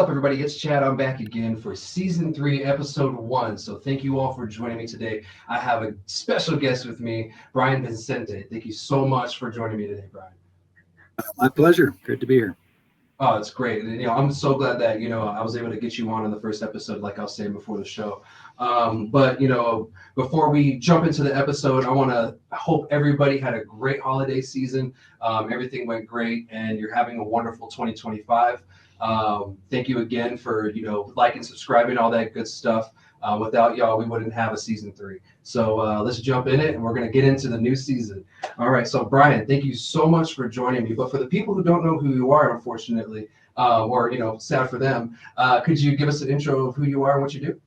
up, everybody? It's Chad. I'm back again for season 3, episode 1. So thank you all for joining me today. I have a special guest with me, Brian Vincente. Thank you so much for joining me today, Brian. My pleasure. Good to be here. Oh, it's great. And, I'm so glad that, I was able to get you on the first episode, like I was saying before the show. But, before we jump into the episode, I hope everybody had a great holiday season. Everything went great and you're having a wonderful 2025. Thank you again for, liking, subscribing, all that good stuff. Without y'all, we wouldn't have a season 3. So let's jump in it and we're going to get into the new season. All right. So Brian, thank you so much for joining me. But for the people who don't know who you are, unfortunately, or, sad for them, could you give us an intro of who you are and what you do?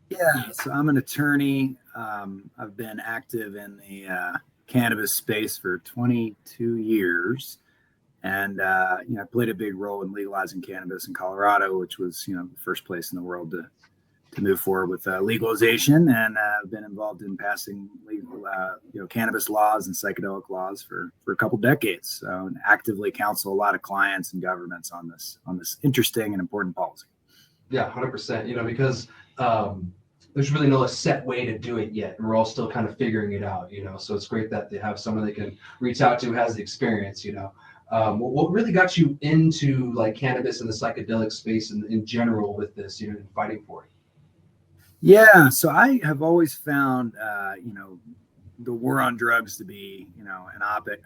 Yeah. So I'm an attorney. I've been active in the cannabis space for 22 years. And, I played a big role in legalizing cannabis in Colorado, which was, the first place in the world to move forward with legalization. And I've been involved in passing legal, cannabis laws and psychedelic laws for a couple decades. So and actively counsel a lot of clients and governments on this interesting and important policy. Yeah, 100%. Because there's really no set way to do it yet. We're all still kind of figuring it out. So it's great that they have someone they can reach out to who has the experience. What really got you into like cannabis and the psychedelic space in general with this, and fighting for it? Yeah, so I have always found, the war on drugs to be,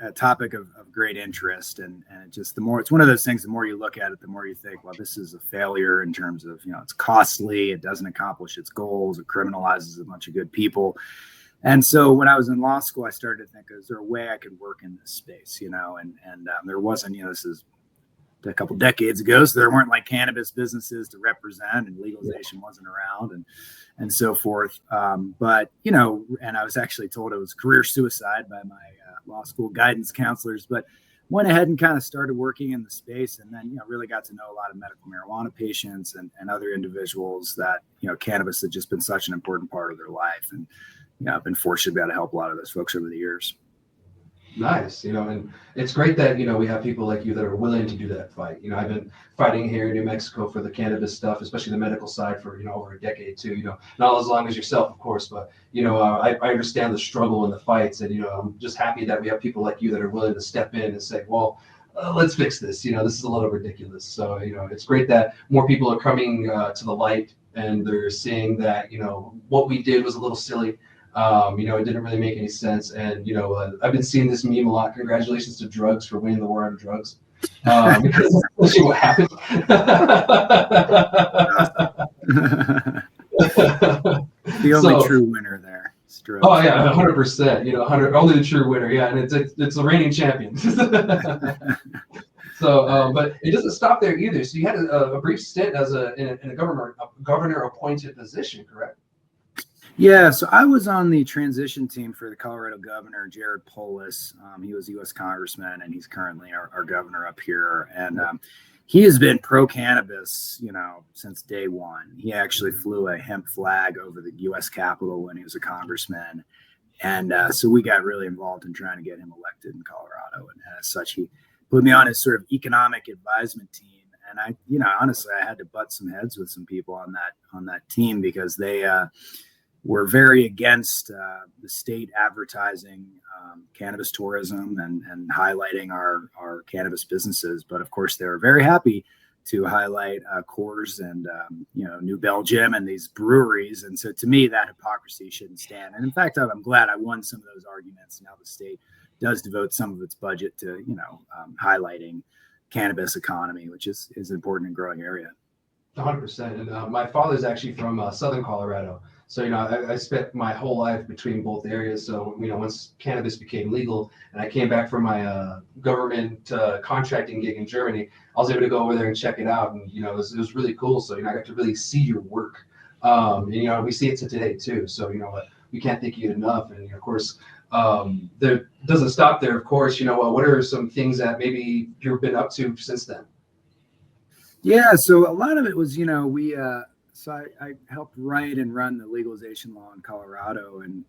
a topic of great interest. And just it's one of those things, the more you look at it, the more you think, well, this is a failure in terms of, it's costly. It doesn't accomplish its goals. It criminalizes a bunch of good people. And so when I was in law school, I started to think, is there a way I could work in this space, and there wasn't, this is a couple decades ago, so there weren't like cannabis businesses to represent and legalization wasn't around and so forth. But, and I was actually told it was career suicide by my law school guidance counselors, but went ahead and kind of started working in the space and then, really got to know a lot of medical marijuana patients and other individuals that, cannabis had just been such an important part of their life. And, I've been fortunate to be able to help a lot of those folks over the years. Nice, and it's great that, we have people like you that are willing to do that fight. I've been fighting here in New Mexico for the cannabis stuff, especially the medical side for, over a decade too, not as long as yourself, of course, but, I understand the struggle and the fights and, I'm just happy that we have people like you that are willing to step in and say, well, let's fix this. This is a little ridiculous. So, it's great that more people are coming to the light and they're seeing that, what we did was a little silly. It didn't really make any sense. And, I've been seeing this meme a lot. Congratulations to drugs for winning the war on drugs. Because that's actually what happened. The only true winner there. Oh, yeah, 100%. Only the true winner. Yeah, and it's the reigning champion. So, but it doesn't stop there either. So you had a brief stint as in a governor appointed position, correct? Yeah, so I was on the transition team for the Colorado governor, Jared Polis. He was a U.S. congressman, and he's currently our governor up here. And he has been pro-cannabis, since day one. He actually flew a hemp flag over the U.S. Capitol when he was a congressman. And so we got really involved in trying to get him elected in Colorado. And as such, he put me on his sort of economic advisement team. And I, honestly, I had to butt some heads with some people on that team because they were very against the state advertising cannabis tourism and highlighting our cannabis businesses. But of course, they were very happy to highlight Coors and, New Belgium and these breweries. And so to me, that hypocrisy shouldn't stand. And in fact, I'm glad I won some of those arguments. Now the state does devote some of its budget to, highlighting cannabis economy, which is an important and growing area. 100%. And my father's actually from Southern Colorado. So, I spent my whole life between both areas. So, once cannabis became legal and I came back from my government contracting gig in Germany, I was able to go over there and check it out. And, it was really cool. So, I got to really see your work. And, we see it today too. So, we can't thank you enough. And, of course, there doesn't stop there. Of course, what are some things that maybe you've been up to since then? Yeah, so a lot of it was, so I helped write and run the legalization law in Colorado, and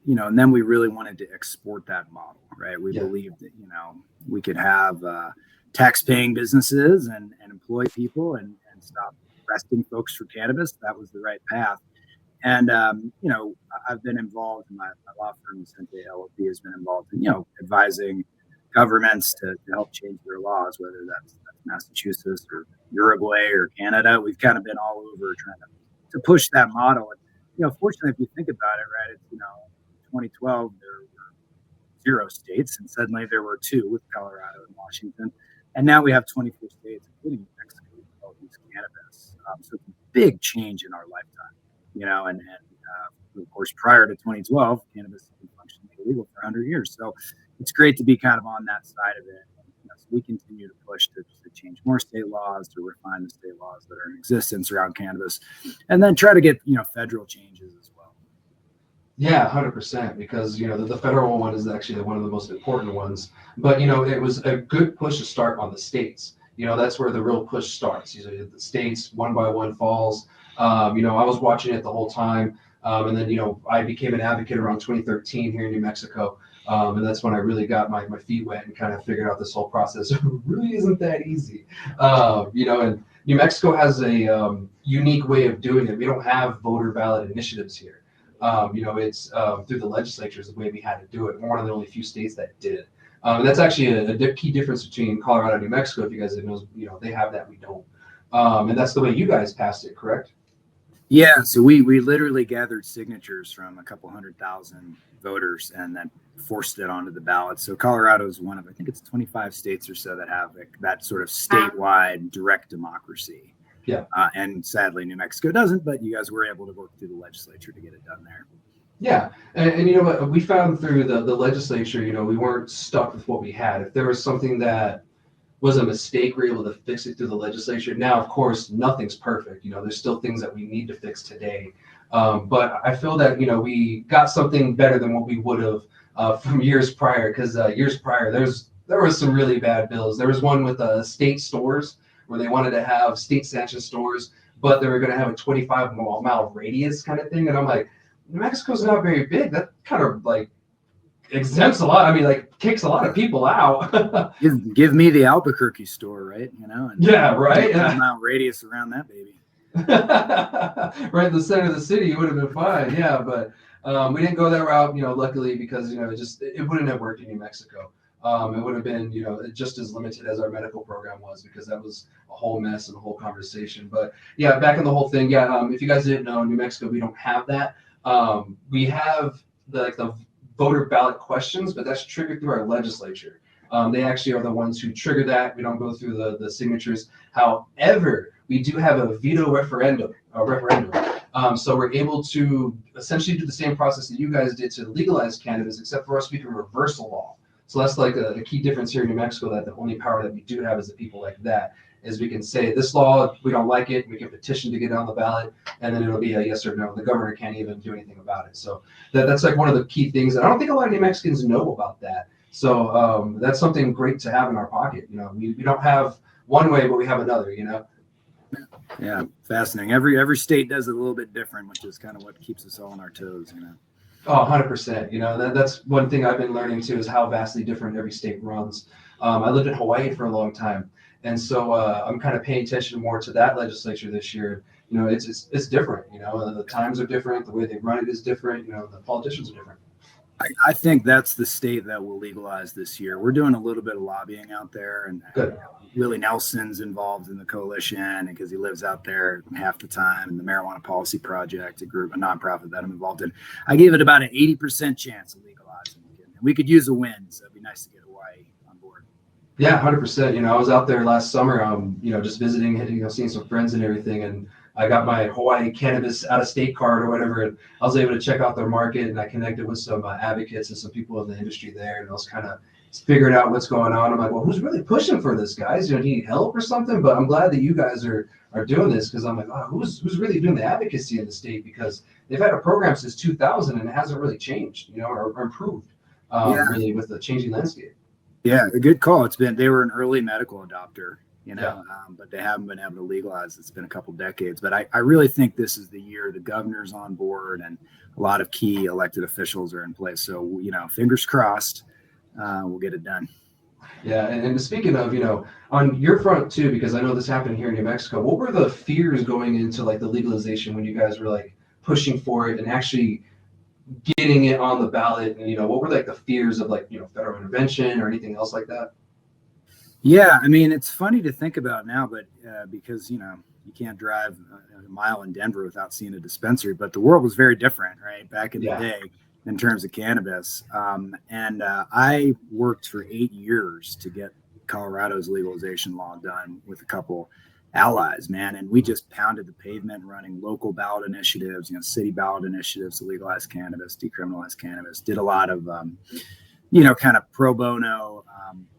then we really wanted to export that model, right? We believed that, we could have tax-paying businesses and employ people and and stop arresting folks for cannabis. That was the right path. And, I've been involved in my law firm, Vincente LLP, has been involved in, advising governments to help change their laws, whether that's Massachusetts or Uruguay or Canada. We've kind of been all over trying to push that model. And, fortunately, if you think about it, right, it's, 2012, there were 0 states, and suddenly there were 2 with Colorado and Washington. And now we have 24 states, including New Mexico, that use cannabis. So it's a big change in our lifetime, and of course, prior to 2012, cannabis has been functionally illegal for 100 years. So it's great to be kind of on that side of it. So we continue to push to change more state laws, to refine the state laws that are in existence around cannabis, and then try to get, federal changes as well. Yeah, 100%, because, the federal one is actually one of the most important ones. But, it was a good push to start on the states. That's where the real push starts. The states, one by one falls. I was watching it the whole time. And then, I became an advocate around 2013 here in New Mexico. And that's when I really got my feet wet and kind of figured out this whole process. It really isn't that easy. And New Mexico has a unique way of doing it. We don't have voter ballot initiatives here. It's through the legislature is the way we had to do it. We're one of the only few states that did. And that's actually a key difference between Colorado and New Mexico. If you guys didn't know, they have that, we don't. And that's the way you guys passed it, correct? Yeah, so we literally gathered signatures from a couple 100,000 voters and then forced it onto the ballot. So Colorado is one of, I think it's 25 states or so that have that sort of statewide direct democracy. Yeah. And sadly, New Mexico doesn't, but you guys were able to work through the legislature to get it done there. Yeah. And you know what, we found through the legislature, we weren't stuck with what we had. If there was something that was a mistake, we were able to fix it through the legislature. Now, of course, nothing's perfect. There's still things that we need to fix today. But I feel that, we got something better than what we would have from years prior, because years prior, there was some really bad bills. There was one with state stores where they wanted to have state sanctioned stores, but they were going to have a 25-mile radius kind of thing. And I'm like, New Mexico's not very big. That kind of exempts a lot. I mean, kicks a lot of people out. give me the Albuquerque store, right? And yeah, right. 25-mile radius around that baby. Right in the center of the city, you would have been fine. Yeah, but we didn't go that route, luckily, because it wouldn't have worked in New Mexico. It would have been, just as limited as our medical program was, because that was a whole mess and a whole conversation. But yeah, back in the whole thing. Yeah, if you guys didn't know, New Mexico, we don't have that. We have the voter ballot questions, but that's triggered through our legislature. They actually are the ones who trigger that. We don't go through the signatures. However, we do have a veto referendum. So we're able to essentially do the same process that you guys did to legalize cannabis, except for us, we can reverse the law. So that's a key difference here in New Mexico, that the only power that we do have as the people like that is we can say this law, we don't like it, we can petition to get it on the ballot, and then it'll be a yes or no. The governor can't even do anything about it. So that's one of the key things. And I don't think a lot of New Mexicans know about that. So that's something great to have in our pocket. We don't have one way, but we have another, Yeah, fascinating. Every state does it a little bit different, which is kind of what keeps us all on our toes, Oh, 100%. That's one thing I've been learning too, is how vastly different every state runs. I lived in Hawaii for a long time, and so I'm kind of paying attention more to that legislature this year. It's different. The times are different. The way they run it is different. The politicians are different. I think that's the state that will legalize this year. We're doing a little bit of lobbying out there, and Good. Willie Nelson's involved in the coalition because he lives out there half the time. And the Marijuana Policy Project, a nonprofit that I'm involved in, I gave it about an 80% chance of legalizing it. And we could use a win, so it'd be nice to get Hawaii on board. Yeah, 100%. I was out there last summer, just visiting, seeing some friends and everything, and I got my Hawaii cannabis out-of-state card or whatever, and I was able to check out their market, and I connected with some advocates and some people in the industry there, and I was kind of figuring out what's going on. I'm like, well, who's really pushing for this, guys? Do you need help or something? But I'm glad that you guys are doing this, because I'm like, oh, who's really doing the advocacy in the state? Because they've had a program since 2000, and it hasn't really changed, or improved really with the changing landscape. Yeah, a good call. They were an early medical adopter. But they haven't been able to legalize. It's been a couple decades, but I really think this is the year the governor's on board and a lot of key elected officials are in place. So, fingers crossed, we'll get it done. Yeah, and speaking of, on your front too, because I know this happened here in New Mexico, what were the fears going into like the legalization when you guys were like pushing for it and actually getting it on the ballot? And, what were like the fears of like, federal intervention or anything else like that? Yeah, I mean, it's funny to think about now, but because you can't drive a mile in Denver without seeing a dispensary. But the world was very different, right, back in the Yeah. day in terms of cannabis. And I worked for 8 years to get Colorado's legalization law done with a couple allies, man. And we just pounded the pavement running local ballot initiatives, city ballot initiatives to legalize cannabis, decriminalize cannabis. Did a lot of kind of pro bono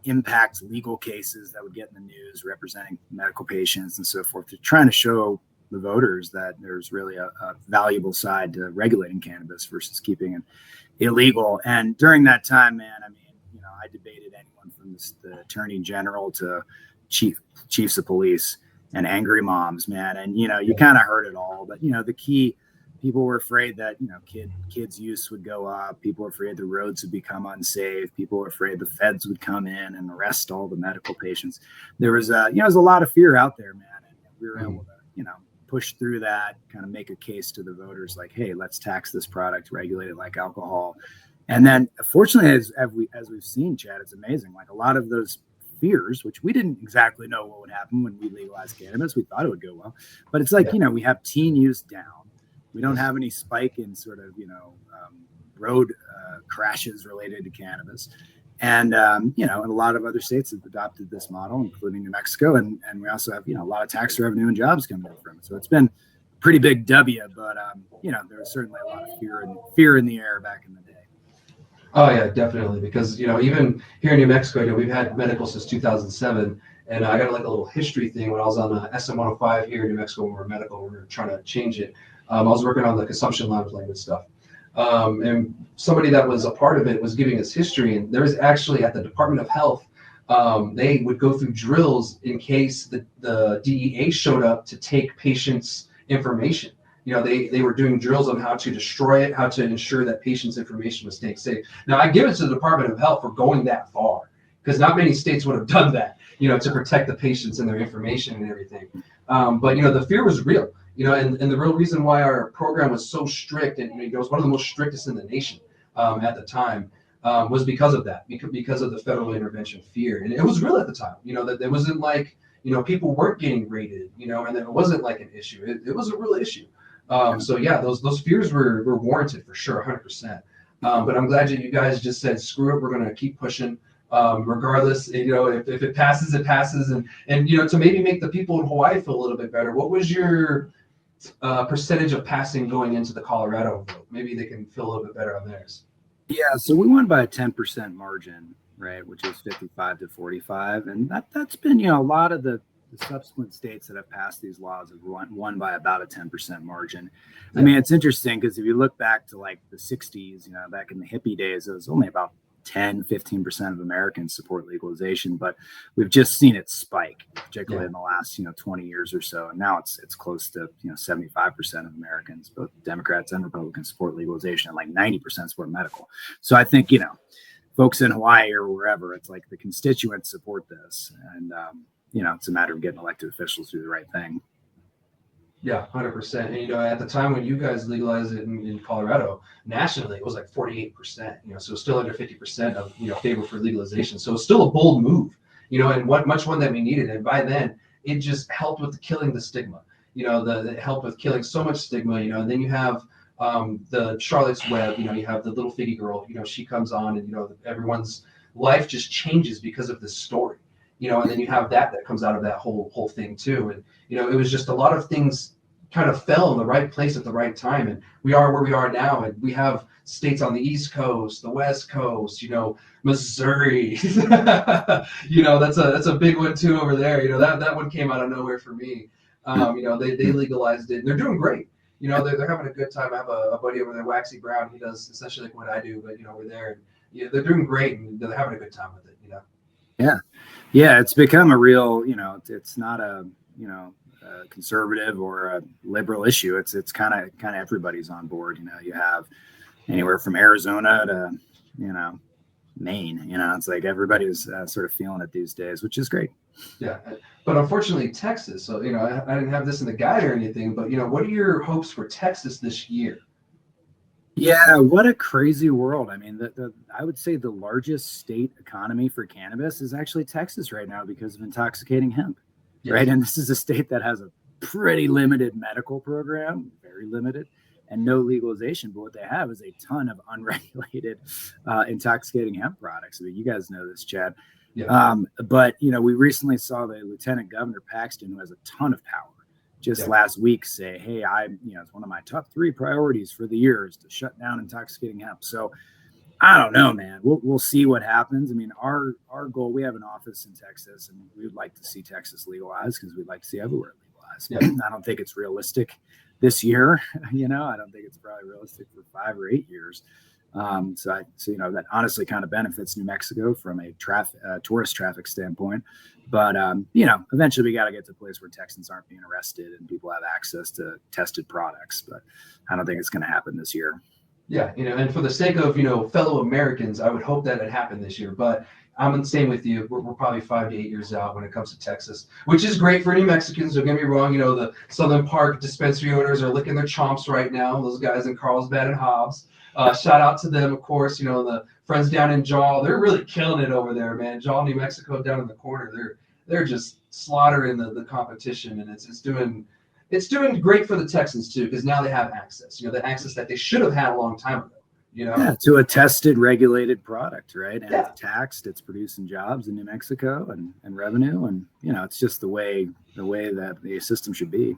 impact legal cases that would get in the news representing medical patients and so forth, to trying to show the voters that there's really a valuable side to regulating cannabis versus keeping it illegal. And during that time, man, I mean, I debated anyone from the attorney general to chiefs of police and angry moms, man. And, you kind of heard it all. But, the key, people were afraid that, kids' use would go up. People were afraid the roads would become unsafe. People were afraid the feds would come in and arrest all the medical patients. There was there's a lot of fear out there, man. And we were able to, push through that, kind of make a case to the voters like, hey, let's tax this product, regulate it like alcohol. And then fortunately, as we've seen, Chad, it's amazing. Like a lot of those fears, which we didn't exactly know what would happen when we legalized cannabis. We thought it would go well, but it's like, we have teen use down. We don't have any spike in sort of, road crashes related to cannabis. And, and a lot of other states have adopted this model, including New Mexico. And we also have, a lot of tax revenue and jobs coming in from it. So it's been a pretty big W, but, there was certainly a lot of fear in the air back in the day. Oh yeah, definitely. Because, even here in New Mexico, we've had medical since 2007. And I got like a little history thing when I was on SM105 here in New Mexico when we were medical, we were trying to change it. I was working on the consumption lounge language stuff. And somebody that was a part of it was giving us history. And there was actually at the Department of Health, they would go through drills in case the DEA showed up to take patients' information. They were doing drills on how to destroy it, how to ensure that patients' information was staying safe. Now, I give it to the Department of Health for going that far, because not many states would have done that, to protect the patients and their information and everything. But, the fear was real. And the real reason why our program was so strict, and it was one of the most strictest in the nation at the time, was because of that, because of the federal intervention fear. And it was real at the time, that it wasn't like, people weren't getting raided, and it wasn't like an issue. It was a real issue. So yeah, those fears were warranted for sure, 100%. But I'm glad you guys just said, screw it, we're going to keep pushing. Regardless, if it passes, it passes. And to maybe make the people in Hawaii feel a little bit better, what was your percentage of passing going into the Colorado vote? Maybe they can feel a little bit better on theirs. Yeah, so we won by a 10% margin, right, which is 55 to 45. And that's been, a lot of the subsequent states that have passed these laws have won by about a 10% margin. Yeah. I mean, it's interesting because if you look back to like the 60s, back in the hippie days, it was only about 10-15% of Americans support legalization, but we've just seen it spike, particularly in the last 20 years or so, and now it's close to 75% of Americans, both Democrats and Republicans, support legalization, and like 90% support medical. So I think folks in Hawaii or wherever, it's like the constituents support this, and it's a matter of getting elected officials to do the right thing. Yeah, 100%. And at the time when you guys legalized it in Colorado, nationally it was like 48%. So still under 50% of favor for legalization. So it's still a bold move. And much one that we needed. And by then, it just helped with killing the stigma. It helped with killing so much stigma. And then you have the Charlotte's Web. You have the little figgy girl. She comes on, and everyone's life just changes because of this story. And then you have that comes out of that whole thing too. And it was just a lot of things kind of fell in the right place at the right time. And we are where we are now. And we have states on the East Coast, the West Coast, Missouri. That's a big one too over there. That one came out of nowhere for me. They legalized it, and they're doing great. They're having a good time. I have a buddy over there, Waxy Brown. He does essentially like what I do, but over there, and they're doing great, and they're having a good time with it. Yeah, it's become a real, it's not a, a conservative or a liberal issue. It's kind of everybody's on board. You have anywhere from Arizona to, Maine. It's like everybody's sort of feeling it these days, which is great. Yeah, but unfortunately, Texas. So I didn't have this in the guide or anything, but what are your hopes for Texas this year? Yeah, what a crazy world. I mean, I would say the largest state economy for cannabis is actually Texas right now because of intoxicating hemp, Yes. right? And this is a state that has a pretty limited medical program, very limited, and no legalization. But what they have is a ton of unregulated intoxicating hemp products. I mean, you guys know this, Chad. Yeah. But, we recently saw the Lieutenant Governor Paxton, who has a ton of power, just last week say, hey, it's one of my top 3 priorities for the year is to shut down intoxicating hemp. So I don't know, man. We'll see what happens. I mean, our goal, we have an office in Texas, and we would like to see Texas legalized because we'd like to see everywhere legalized. Yeah. I don't think it's realistic this year. I don't think it's probably realistic for 5 or 8 years. So that honestly kind of benefits New Mexico from a tourist traffic standpoint. But, eventually we got to get to a place where Texans aren't being arrested and people have access to tested products. But I don't think it's going to happen this year. Yeah, and for the sake of, fellow Americans, I would hope that it happened this year. But I'm the same with you. We're probably 5 to 8 years out when it comes to Texas, which is great for New Mexicans. Don't get me wrong. The Southern Park dispensary owners are licking their chomps right now. Those guys in Carlsbad and Hobbs. Shout out to them, of course. The friends down in Jaw, they're really killing it over there, man. Jaw, New Mexico, down in the corner, they're just slaughtering the competition, and it's doing great for the Texans too, because now they have access. The access that they should have had a long time ago. Yeah, to a tested, regulated product, right? And it's taxed, it's producing jobs in New Mexico and revenue, and it's just the way that the system should be.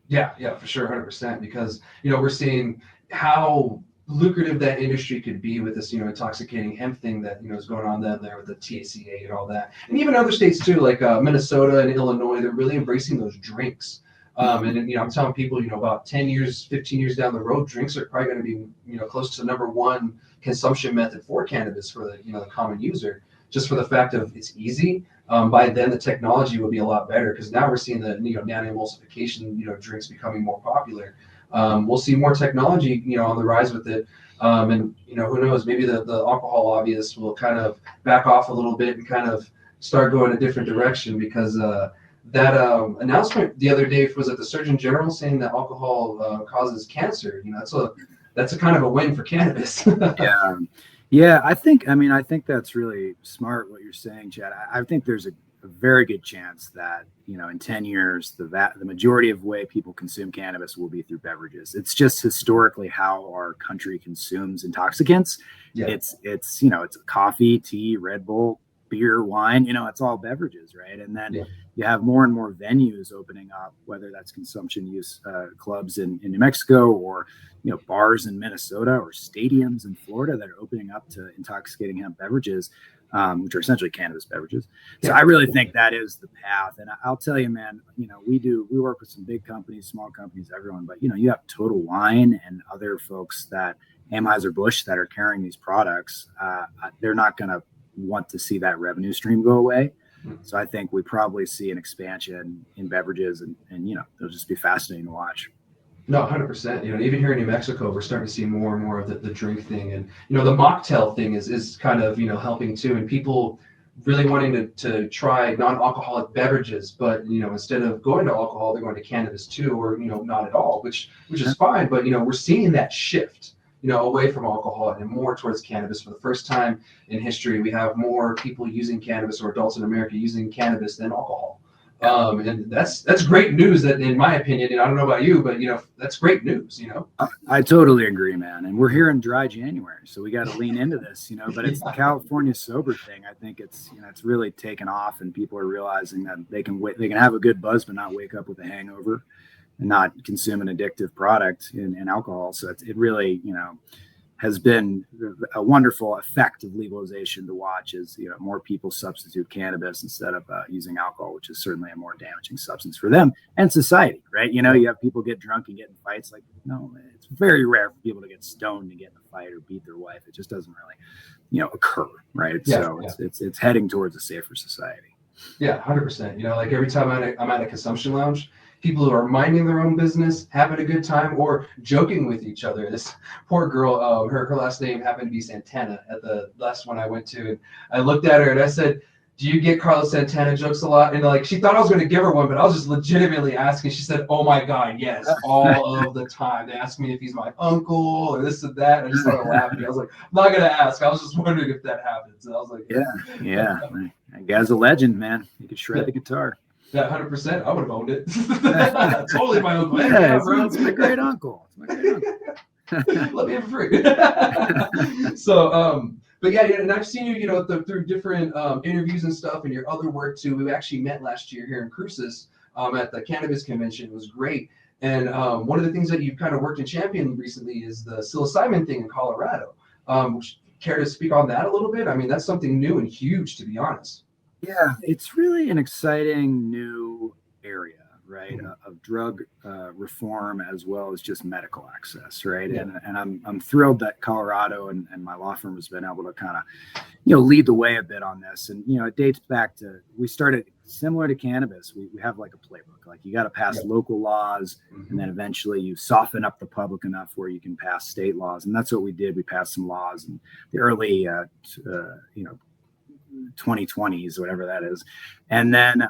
Yeah, for sure, 100%. Because we're seeing how lucrative that industry could be with this intoxicating hemp thing that is going on there with the THCA and all that, and even other states too, like Minnesota and Illinois. They're really embracing those drinks. And I'm telling people, about 10 years, 15 years down the road, drinks are probably going to be, close to the number 1 consumption method for cannabis for the common user, just for the fact of it's easy. By then the technology will be a lot better, because now we're seeing the nano-emulsification drinks becoming more popular. We'll see more technology on the rise with it. And who knows, maybe the alcohol lobbyists will kind of back off a little bit and kind of start going a different direction, because that announcement the other day was that the Surgeon General saying that alcohol causes cancer. That's a kind of a win for cannabis. Yeah. I think that's really smart what you're saying, Chad. I think there's a very good chance that in 10 years the majority of way people consume cannabis will be through beverages. It's just historically how our country consumes intoxicants. It's coffee, tea, Red Bull, beer, wine, it's all beverages, right? And then you have more and more venues opening up, whether that's consumption use clubs in New Mexico, or bars in Minnesota, or stadiums in Florida that are opening up to intoxicating hemp beverages, which are essentially cannabis beverages. So I really think that is the path. And I'll tell you, man, we work with some big companies, small companies, everyone, but you have Total Wine and other folks that Anheuser-Busch that are carrying these products. They're not going to want to see that revenue stream go away. So I think we probably see an expansion in beverages, and it'll just be fascinating to watch. No, 100%. Even here in New Mexico, we're starting to see more and more of the drink thing, and the mocktail thing is kind of helping too, and people really wanting to try non-alcoholic beverages, but instead of going to alcohol, they're going to cannabis too, or not at all, which is fine. But we're seeing that shift away from alcohol and more towards cannabis. For the first time in history, we have more people using cannabis, or adults in America using cannabis, than alcohol. And that's great news, that in my opinion, and I don't know about you, but that's great news. I totally agree, man. And we're here in dry January, so we got to lean into this, but it's the California sober thing. I think it's really taken off, and people are realizing that they can have a good buzz but not wake up with a hangover, and not consume an addictive product in alcohol. So it really, has been a wonderful effect of legalization to watch, as more people substitute cannabis instead of using alcohol, which is certainly a more damaging substance for them and society, right? You have people get drunk and get in fights. Like, no, it's very rare for people to get stoned and get in a fight or beat their wife. It just doesn't really, occur, right? It's heading towards a safer society. Yeah, 100%. Like every time I'm at a consumption lounge, people who are minding their own business, having a good time, or joking with each other. This poor girl, her last name happened to be Santana at the last one I went to. And I looked at her and I said, do you get Carlos Santana jokes a lot? And like, she thought I was going to give her one, but I was just legitimately asking. She said, oh my God, yes, all of the time. They asked me if he's my uncle or this and that. And I just started laughing. I was like, I'm not going to ask. I was just wondering if that happens. And I was like, yeah. That guy's a legend, man. He could shred the guitar. That 100%, I would have owned it. Totally my uncle. Yeah, it's my great uncle. It's my great uncle. Let me have it free. So, but yeah, and I've seen you, through different interviews and stuff, and your other work too. We actually met last year here in Cruces at the cannabis convention. It was great. And one of the things that you've kind of worked and championed recently is the psilocybin thing in Colorado. Care to speak on that a little bit? I mean, that's something new and huge, to be honest. Yeah, it's really an exciting new area, right, of drug reform as well as just medical access, right? Yeah. And I'm thrilled that Colorado and my law firm has been able to kind of, lead the way a bit on this. And, it dates back to, we started similar to cannabis. We have like a playbook, like you got to pass local laws, and then eventually you soften up the public enough where you can pass state laws. And that's what we did. We passed some laws in the early, 2020s, whatever that is. And then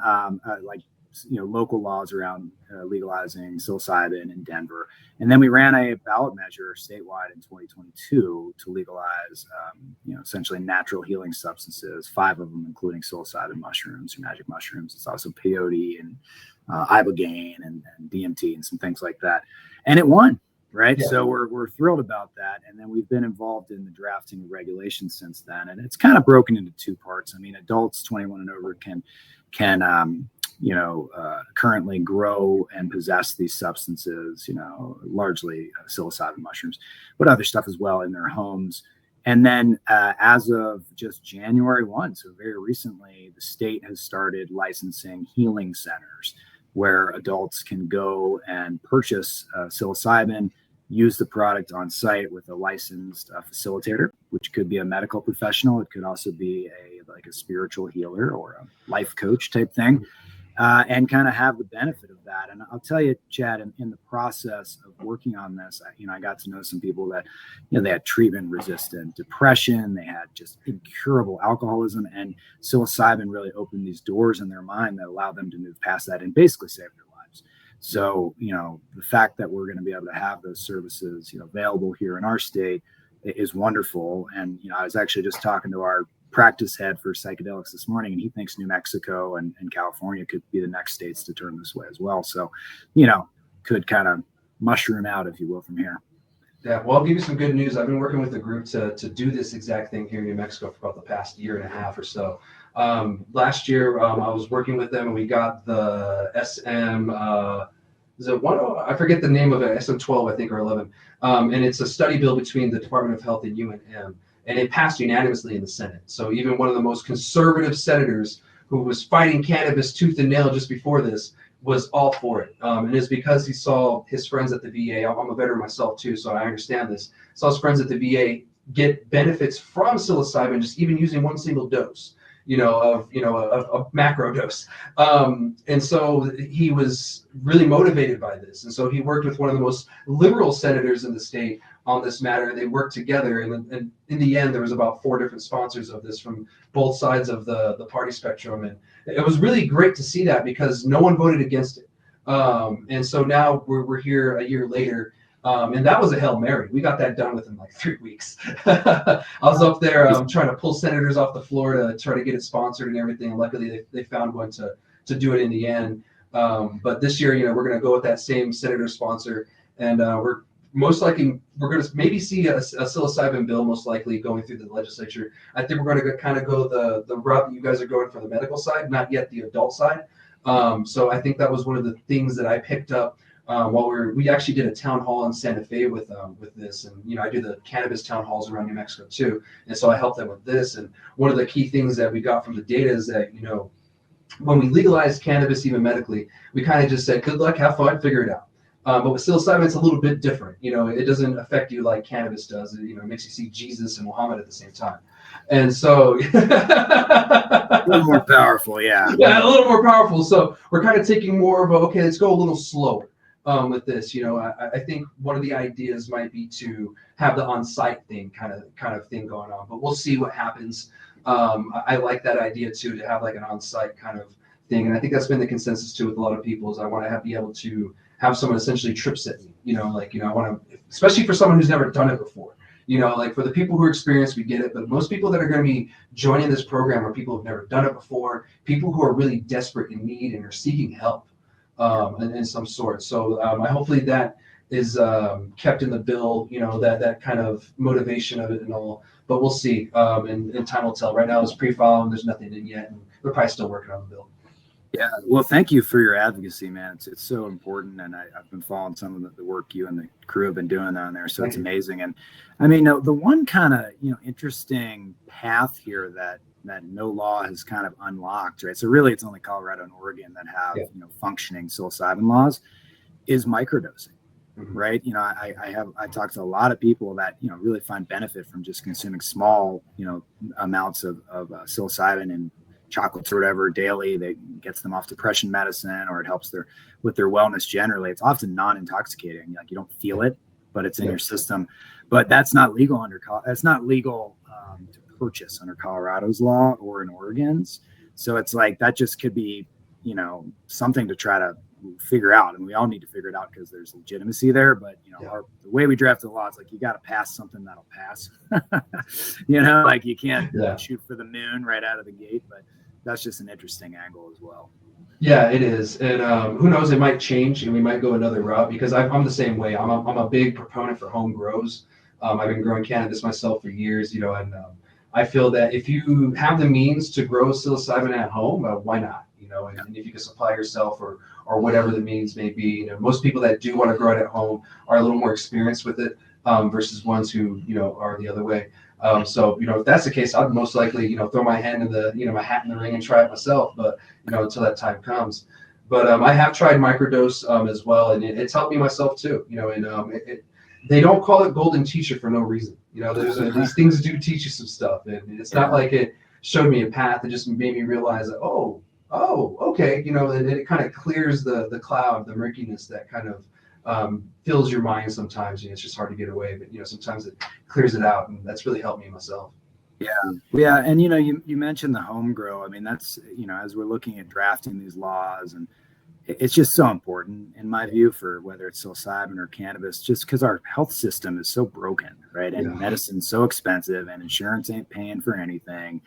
local laws around legalizing psilocybin in Denver. And then we ran a ballot measure statewide in 2022 to legalize, essentially natural healing substances, 5 of them, including psilocybin mushrooms or magic mushrooms. It's also peyote and ibogaine and DMT and some things like that. And it won. Right. Yeah. So we're thrilled about that. And then we've been involved in the drafting of regulations since then. And it's kind of broken into 2 parts. I mean, adults 21 and over can currently grow and possess these substances, largely psilocybin mushrooms, but other stuff as well in their homes. And then as of just January 1, so very recently, the state has started licensing healing centers where adults can go and purchase psilocybin, use the product on site with a licensed facilitator, which could be a medical professional. It could also be a spiritual healer or a life coach type thing, and kind of have the benefit of that. And I'll tell you, Chad, in the process of working on this, I got to know some people that, they had treatment-resistant depression, they had just incurable alcoholism, and psilocybin really opened these doors in their mind that allowed them to move past that and basically save their lives. So, the fact that we're going to be able to have those services, available here in our state is wonderful. And, I was actually just talking to our practice head for psychedelics this morning, and he thinks New Mexico and California could be the next states to turn this way as well. So, could kind of mushroom out, if you will, from here. Yeah, well, I'll give you some good news. I've been working with a group to do this exact thing here in New Mexico for about the past year and a half or so. Last year, I was working with them, and we got the SM, is it one? I forget the name of it, SM12, I think, or 11. And it's a study bill between the Department of Health and UNM, and it passed unanimously in the Senate. So even one of the most conservative senators who was fighting cannabis tooth and nail just before this was all for it. And it's because he saw his friends at the VA. I'm a veteran myself too, so I understand this. Saw his friends at the VA get benefits from psilocybin just even using one single dose, of a macro dose. And so he was really motivated by this. And so he worked with one of the most liberal senators in the state on this matter. They worked together, and in the end, there was about 4 different sponsors of this from both sides of the party spectrum. And it was really great to see that because no one voted against it. And so now we're here a year later. And that was a Hail Mary. We got that done within like 3 weeks. I was up there trying to pull senators off the floor to try to get it sponsored and everything. And luckily, they found one to do it in the end. But this year, we're going to go with that same senator sponsor. And we're going to maybe see a psilocybin bill most likely going through the legislature. I think we're going to kind of go the route that you guys are going for the medical side, not yet the adult side. So I think that was one of the things that I picked up while we actually did a town hall in Santa Fe with this, and I do the cannabis town halls around New Mexico too, and so I helped them with this. And one of the key things that we got from the data is that when we legalized cannabis even medically, we kind of just said good luck, have fun, figure it out. But with psilocybin, it's a little bit different. It doesn't affect you like cannabis does. It makes you see Jesus and Muhammad at the same time. And so a little more powerful, yeah. Yeah, a little more powerful. So we're kind of taking more of okay, let's go a little slower with this. I think one of the ideas might be to have the on-site thing kind of thing going on, but we'll see what happens. I like that idea too, to have like an on-site kind of thing, and I think that's been the consensus too with a lot of people. Is I want to be able to have someone essentially trip sit me. I want to, especially for someone who's never done it before. Like for the people who are experienced, we get it. But most people that are going to be joining this program are people who've never done it before, people who are really desperate in need and are seeking help in some sort. So I hopefully that is kept in the bill, that kind of motivation of it and all. But we'll see. And time will tell. Right now it's pre-file and there's nothing in yet. And we're probably still working on the bill. Yeah, well, thank you for your advocacy, man. It's so important, and I've been following some of the work you and the crew have been doing down there, so it's amazing. And I mean, the one kind of interesting path here that no law has kind of unlocked, right? So really, it's only Colorado and Oregon that have functioning psilocybin laws, is microdosing, right? I talked to a lot of people that really find benefit from just consuming small amounts of psilocybin and chocolates or whatever daily. That gets them off depression medicine, or it helps with their wellness generally. It's often non-intoxicating, like you don't feel it, but it's in your system. But that's not legal to purchase under Colorado's law or in Oregon's. So it's like that just could be something to try to figure out, and we all need to figure it out because there's legitimacy there. But the way we draft the law is like you got to pass something that'll pass. Like you can't shoot for the moon right out of the gate. But that's just an interesting angle as well. Yeah, it is, and who knows? It might change, and we might go another route because I'm the same way. I'm a big proponent for home grows. I've been growing cannabis myself for years, and I feel that if you have the means to grow psilocybin at home, why not? And if you can supply yourself or whatever the means may be, most people that do want to grow it at home are a little more experienced with it versus ones who are the other way. So if that's the case, I'd most likely throw my hand in the my hat in the ring and try it myself. But until that time comes. But I have tried microdose as well, and it's helped me myself too. They don't call it golden teacher for no reason. There's these things do teach you some stuff, and it's not like it showed me a path. It just made me realize that okay, and it kind of clears the cloud, the murkiness that kind of fills your mind sometimes. It's just hard to get away, but sometimes it clears it out, and that's really helped me myself. Yeah, and you mentioned the home grow. I mean, that's as we're looking at drafting these laws, and it's just so important in my view for whether it's psilocybin or cannabis, just because our health system is so broken, right? And medicine's so expensive, and insurance ain't paying for anything.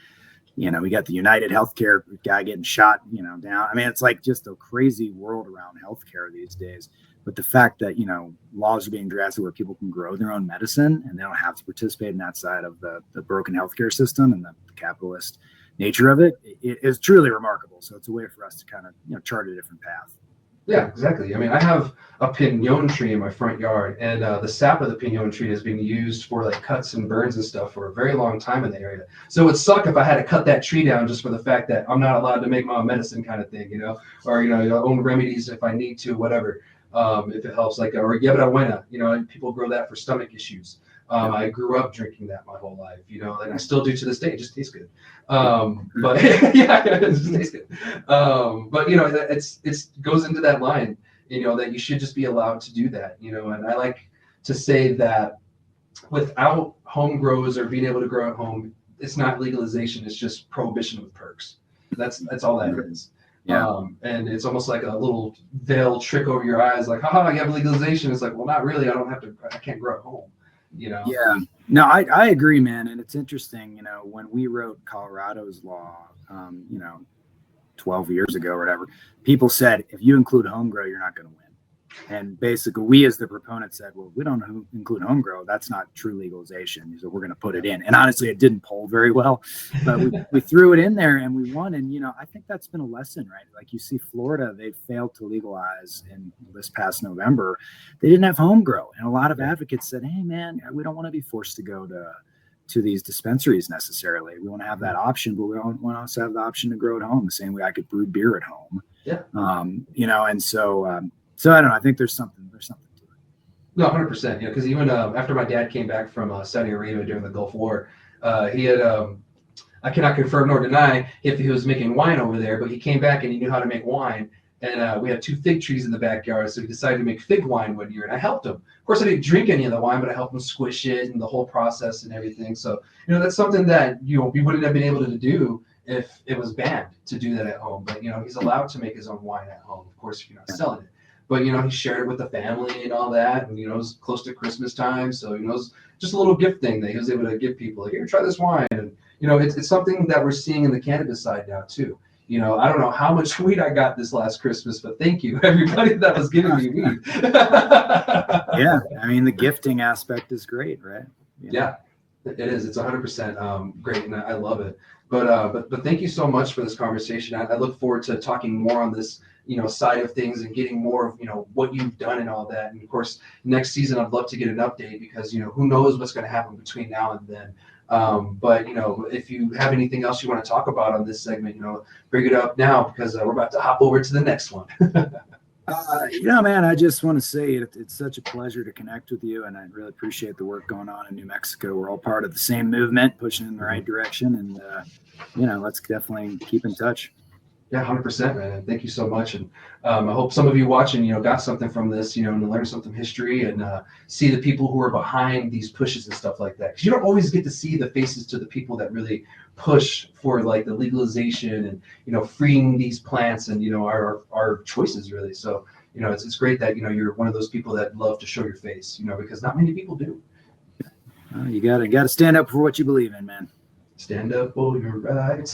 We got the United Healthcare guy getting shot, down. I mean, it's like just a crazy world around healthcare these days. But the fact that, laws are being drafted where people can grow their own medicine and they don't have to participate in that side of the broken healthcare system and the capitalist nature of it is truly remarkable. So it's a way for us to kind of, chart a different path. Yeah, exactly. I mean, I have a pinon tree in my front yard, and the sap of the pinon tree is being used for like cuts and burns and stuff for a very long time in the area. So it would suck if I had to cut that tree down just for the fact that I'm not allowed to make my own medicine kind of thing, or own remedies if I need to, whatever. If it helps, like or yabra buena, and people grow that for stomach issues. I grew up drinking that my whole life, and I still do to this day. It just tastes good. But yeah, it just tastes good. But it goes into that line, that you should just be allowed to do that, and I like to say that without home grows or being able to grow at home, it's not legalization. It's just prohibition with perks. That's all that is. Yeah. And it's almost like a little veil trick over your eyes, like, haha, you have legalization. It's like, well, not really. I can't grow at home. Yeah, no, I agree, man. And it's interesting, when we wrote Colorado's law, 12 years ago or whatever, people said, if you include home grow, you're not going to win. And basically we as the proponent said, well, we don't include home grow. That's not true legalization. So we're going to put it in. And honestly, it didn't poll very well, but we threw it in there and we won. And, I think that's been a lesson, right? Like you see Florida, they failed to legalize in this past November. They didn't have home grow. And a lot of advocates said, hey man, we don't want to be forced to go to these dispensaries necessarily. We want to have that option, but we don't want to also have the option to grow at home the same way I could brew beer at home. Yeah. And so, So I don't know. I think there's something to it. No, 100%. Because even after my dad came back from Saudi Arabia during the Gulf War, he had I cannot confirm nor deny if he was making wine over there, but he came back and he knew how to make wine. And we had 2 fig trees in the backyard, so he decided to make fig wine one year, and I helped him. Of course, I didn't drink any of the wine, but I helped him squish it and the whole process and everything. So, that's something that we wouldn't have been able to do if it was banned to do that at home. But he's allowed to make his own wine at home, of course, if you're not selling it. But he shared it with the family and all that, and it was close to Christmas time, so it was just a little gift thing that he was able to give people, like, here, try this wine. And it's something that we're seeing in the cannabis side now too. I don't know how much weed I got this last Christmas, but thank you, everybody that was giving me weed. Yeah, I mean, the gifting aspect is great, right? Yeah, it is. It's 100% great, and I love it. But thank you so much for this conversation. I look forward to talking more on this, side of things and getting more of, what you've done and all that. And of course, next season, I'd love to get an update because, who knows what's going to happen between now and then. But if you have anything else you want to talk about on this segment, bring it up now because we're about to hop over to the next one. Man, I just want to say it's such a pleasure to connect with you, and I really appreciate the work going on in New Mexico. We're all part of the same movement, pushing in the right direction, and let's definitely keep in touch. Yeah, 100%, man. Thank you so much. And I hope some of you watching, got something from this, and learn something history and see the people who are behind these pushes and stuff like that. Because you don't always get to see the faces to the people that really push for like the legalization and, freeing these plants and, our choices really. So, it's great that, you're one of those people that love to show your face, because not many people do. You gotta stand up for what you believe in, man. Stand up for your rights.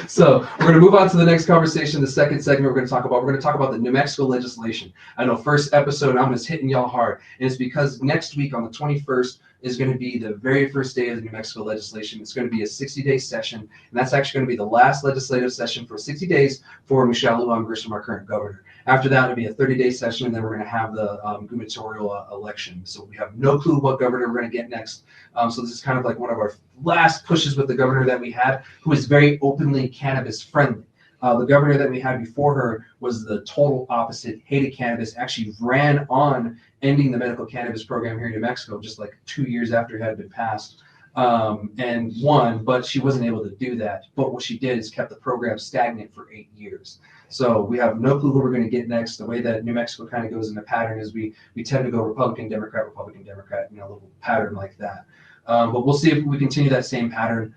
So we're going to move on to the next conversation. The second segment we're going to talk about the New Mexico legislation. I know first episode I'm just hitting y'all hard, and it's because next week on the 21st is going to be the very first day of the New Mexico legislation. It's going to be a 60-day session, and that's actually going to be the last legislative session for 60 days for Michelle Lujan Grisham, our current governor. After that, it'll be a 30-day session, and then we're going to have the gubernatorial election. So we have no clue what governor we're going to get next. So this is kind of like one of our last pushes with the governor that we had, who is very openly cannabis friendly. The governor that we had before her was the total opposite, hated cannabis, actually ran on ending the medical cannabis program here in New Mexico just like 2 years after it had been passed, and won, but she wasn't able to do that. But what she did is kept the program stagnant for 8 years. So we have no clue who we're going to get next. The way that New Mexico kind of goes in a pattern is we tend to go Republican, Democrat, Republican, Democrat, a little pattern like that. But we'll see if we continue that same pattern.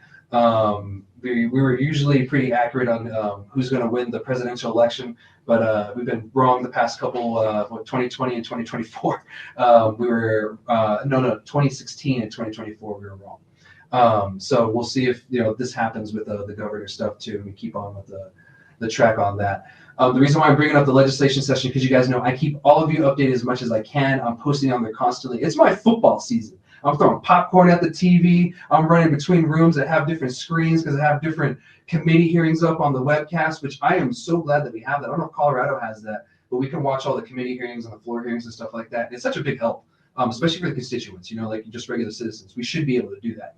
We were usually pretty accurate on who's going to win the presidential election, but we've been wrong the past couple, 2020 and 2024. 2016 and 2024 we were wrong. So we'll see if this happens with the governor stuff too. We keep on with the track on that. The reason why I'm bringing up the legislation session, because you guys know I keep all of you updated as much as I can. I'm posting on there constantly. It's my football season. I'm throwing popcorn at the TV. I'm running between rooms that have different screens because I have different committee hearings up on the webcast, which I am so glad that we have that. I don't know if Colorado has that, but we can watch all the committee hearings and the floor hearings and stuff like that. It's such a big help, especially for the constituents, like just regular citizens. We should be able to do that,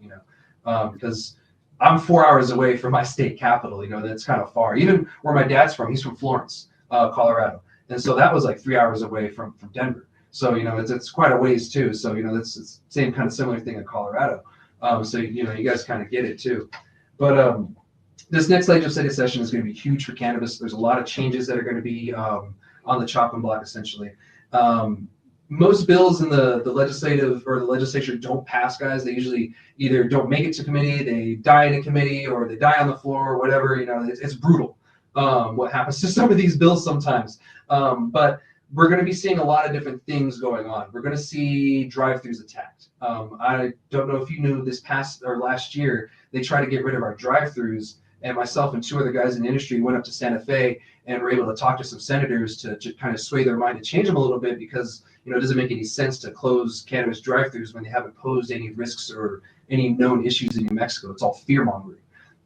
because I'm 4 hours away from my state capital, that's kind of far. Even where my dad's from, he's from Florence, Colorado. And so that was like 3 hours away from Denver. So, it's quite a ways too. So, that's the same kind of similar thing in Colorado. So, you guys kind of get it too. But this next legislative session is going to be huge for cannabis. There's a lot of changes that are going to be on the chopping block, essentially. Most bills in the legislative or the legislature don't pass, guys. They usually either don't make it to committee, they die in a committee, or they die on the floor, or whatever. It's brutal what happens to some of these bills sometimes. But we're going to be seeing a lot of different things going on. We're going to see drive-thrus attacked. I don't know if you knew this past or last year, they tried to get rid of our drive-thrus, and myself and 2 other guys in the industry went up to Santa Fe and were able to talk to some senators to kind of sway their mind to change them a little bit because, it doesn't make any sense to close cannabis drive-thrus when they haven't posed any risks or any known issues in New Mexico. It's all fear-mongering.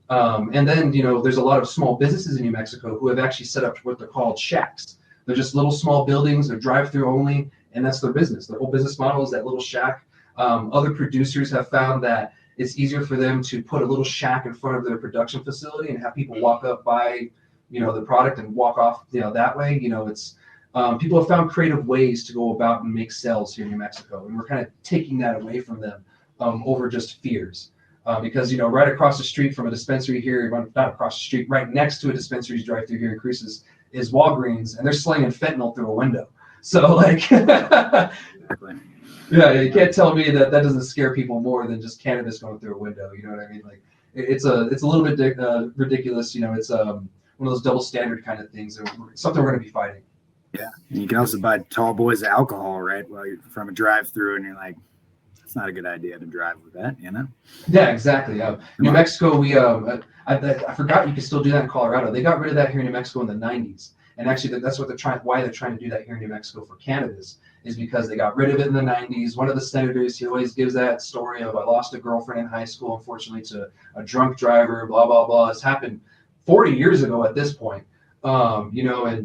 And then, there's a lot of small businesses in New Mexico who have actually set up what they're called shacks. They're just little small buildings. They're drive-through only, and that's their business. Their whole business model is that little shack. Other producers have found that it's easier for them to put a little shack in front of their production facility and have people walk up, buy the product and walk off, that way. It's people have found creative ways to go about and make sales here in New Mexico, and we're kind of taking that away from them over just fears. Because right across the street from a dispensary here, not across the street, right next to a dispensary's drive-through here in Cruces is Walgreens, and they're slinging fentanyl through a window. So like, yeah, you can't tell me that doesn't scare people more than just cannabis going through a window. You know what I mean? Like, it's a little bit ridiculous. It's one of those double standard kind of things. Something we're going to be fighting. Yeah, and you can also buy tall boys of alcohol, right? Well, you're from a drive-through, and you're like, it's not a good idea to drive with that, Yeah, exactly. New Mexico, we I forgot you can still do that in Colorado. They got rid of that here in New Mexico in the 90s, and actually that's what why they're trying to do that here in New Mexico for cannabis, is because they got rid of it in the 90s. One of the senators, he always gives that story of, I lost a girlfriend in high school, unfortunately, to a drunk driver, blah blah blah. It's happened 40 years ago at this point. And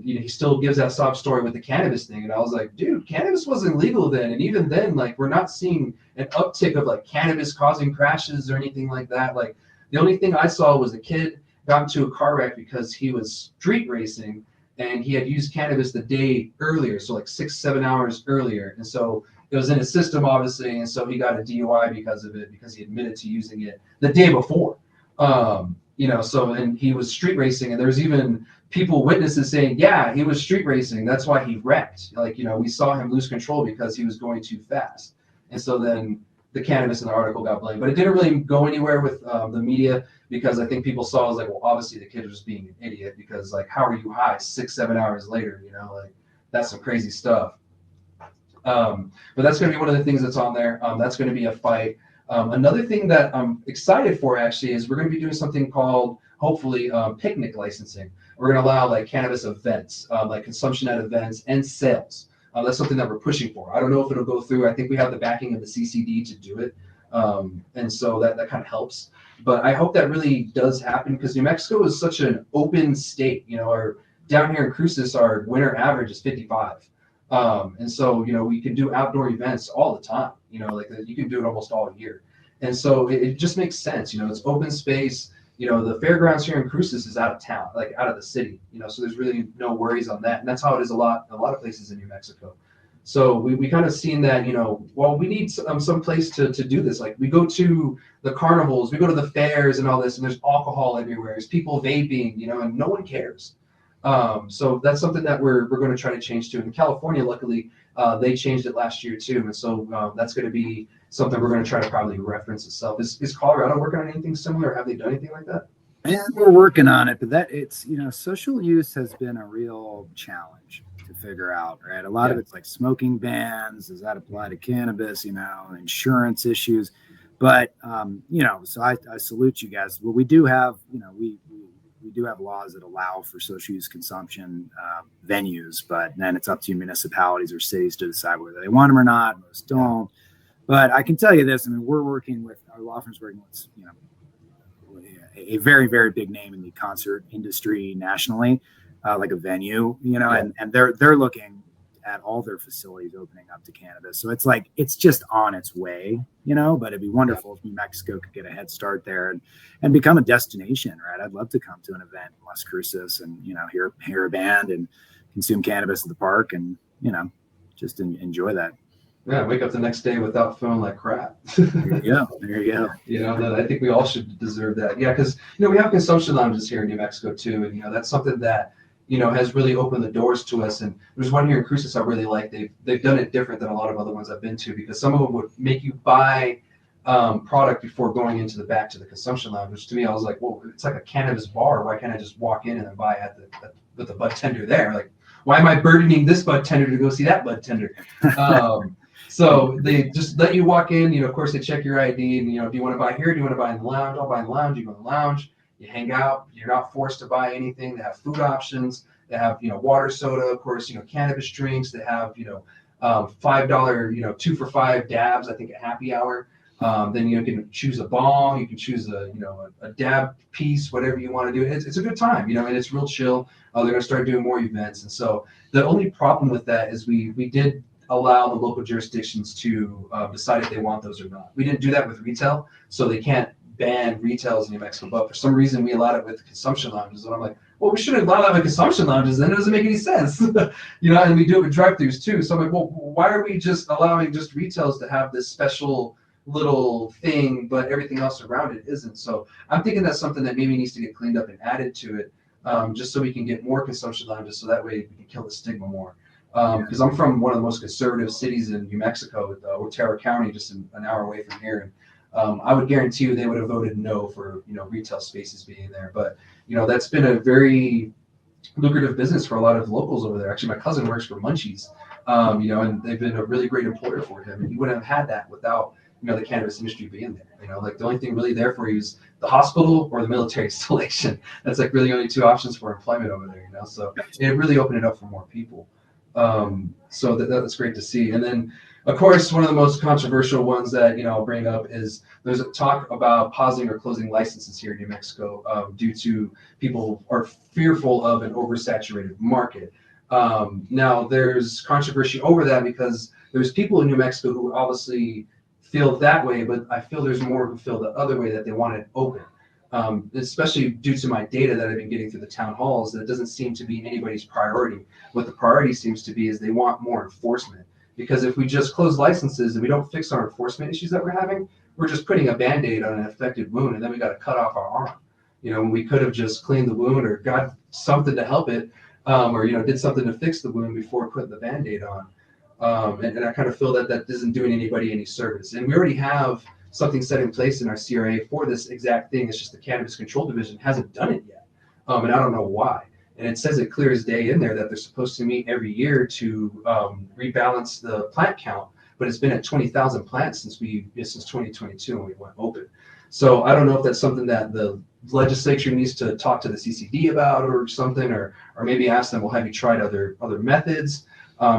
he still gives that sob story with the cannabis thing. And I was like, dude, cannabis wasn't legal then. And even then, like, we're not seeing an uptick of like cannabis causing crashes or anything like that. Like, the only thing I saw was a kid got into a car wreck because he was street racing and he had used cannabis the day earlier. So like 6-7 hours earlier. And so it was in his system, obviously. And so he got a DUI because of it, because he admitted to using it the day before. And he was street racing, and there's even witnesses saying, yeah, he was street racing. That's why he wrecked. Like, we saw him lose control because he was going too fast. And so then the cannabis in the article got blamed, but it didn't really go anywhere with the media, because I think people saw, like, well, obviously the kid was just being an idiot, because like, how are you high 6-7 hours later? Like, that's some crazy stuff. But that's going to be one of the things that's on there. That's going to be a fight. Another thing that I'm excited for, actually, is we're going to be doing something called, hopefully, picnic licensing. We're going to allow like cannabis events, like consumption at events and sales. That's something that we're pushing for. I don't know if it'll go through. I think we have the backing of the CCD to do it. And so that kind of helps. But I hope that really does happen, because New Mexico is such an open state. Our down here in Cruces, our winter average is 55. And so, we can do outdoor events all the time, like you can do it almost all year. And so it just makes sense. It's open space. The fairgrounds here in Cruces is out of town, like out of the city, so there's really no worries on that. And that's how it is a lot of places in New Mexico. So we kind of seen that, we need some place to do this. Like, we go to the carnivals, we go to the fairs and all this, and there's alcohol everywhere. There's people vaping, and no one cares. So that's something that we're going to try to change to. In California, luckily, they changed it last year too. And so that's going to be something we're going to try to probably reference itself. Is Colorado working on anything similar? Or have they done anything like that? Yeah, we're working on it, but it's, social use has been a real challenge to figure out, right? A lot of it's like smoking bans. Does that apply to cannabis? Insurance issues. But, so I salute you guys. Well, we do have, we do have laws that allow for social use consumption venues, but then it's up to municipalities or cities to decide whether they want them or not. Most don't. But I can tell you this: we're working with, our law firm's working with, a very, very big name in the concert industry nationally, like a venue, and they're looking at all their facilities opening up to cannabis. So it's like, it's just on its way, but it'd be wonderful if New Mexico could get a head start there and become a destination, right? I'd love to come to an event in Las Cruces and, hear a band and consume cannabis at the park and, just enjoy that. Yeah, wake up the next day without feeling like crap. There you go. I think we all should deserve that. Yeah, because, we have consumption lounges here in New Mexico too. And, that's something that, has really opened the doors to us. And there's one here in Cruces I really like. They've done it different than a lot of other ones I've been to, because some of them would make you buy product before going into back to the consumption lounge, which to me, I was like, well, it's like a cannabis bar. Why can't I just walk in and then buy with the bud tender there? Like, why am I burdening this bud tender to go see that bud tender? So they just let you walk in, of course they check your ID, and, do you want to buy here? Do you want to buy in the lounge? I'll buy in the lounge. You go in the lounge, you hang out. You're not forced to buy anything. They have food options. They have, water, soda, of course, cannabis drinks. They have, $5, 2 for $5 dabs, I think, at happy hour. Then you can choose a bong, you can choose a dab piece, whatever you want to do. It's a good time, and it's real chill. They're going to start doing more events. And so the only problem with that is we did allow the local jurisdictions to decide if they want those or not. We didn't do that with retail, so they can't ban retails in New Mexico. But for some reason, we allowed it with consumption lounges. And I'm like, well, we shouldn't allow that in consumption lounges, then it doesn't make any sense. And we do it with drive-throughs too. So I'm like, well, why are we just allowing just retails to have this special little thing, but everything else around it isn't? So I'm thinking that's something that maybe needs to get cleaned up and added to it, just so we can get more consumption lounges, so that way we can kill the stigma more. Because I'm from one of the most conservative cities in New Mexico, Otero County, just an hour away from here. And I would guarantee you they would have voted no for retail spaces being there. But that's been a very lucrative business for a lot of locals over there. Actually, my cousin works for Munchies, and they've been a really great employer for him. And he wouldn't have had that without the cannabis industry being there. Like the only thing really there for you is the hospital or the military installation. That's like really only two options for employment over there. So it really opened it up for more people. So that's great to see. And then, of course, one of the most controversial ones that I'll bring up is there's a talk about pausing or closing licenses here in New Mexico due to people are fearful of an oversaturated market. Now, there's controversy over that because there's people in New Mexico who obviously feel that way, but I feel there's more who feel the other way, that they want it open. Especially due to my data that I've been getting through the town halls, that it doesn't seem to be anybody's priority. What the priority seems to be is they want more enforcement. Because if we just close licenses and we don't fix our enforcement issues that we're having, we're just putting a Band-Aid on an affected wound, and then we got to cut off our arm. When we could have just cleaned the wound or got something to help it, or did something to fix the wound before putting the Band-Aid on. And I kind of feel that isn't doing anybody any service. And we already have something set in place in our CRA for this exact thing. It's just the Cannabis Control Division hasn't done it yet. And I don't know why. And it says it clear as day in there that they're supposed to meet every year to rebalance the plant count, but it's been at 20,000 plants since 2022 when we went open. So I don't know if that's something that the legislature needs to talk to the CCD about or something, or maybe ask them, well, have you tried other methods?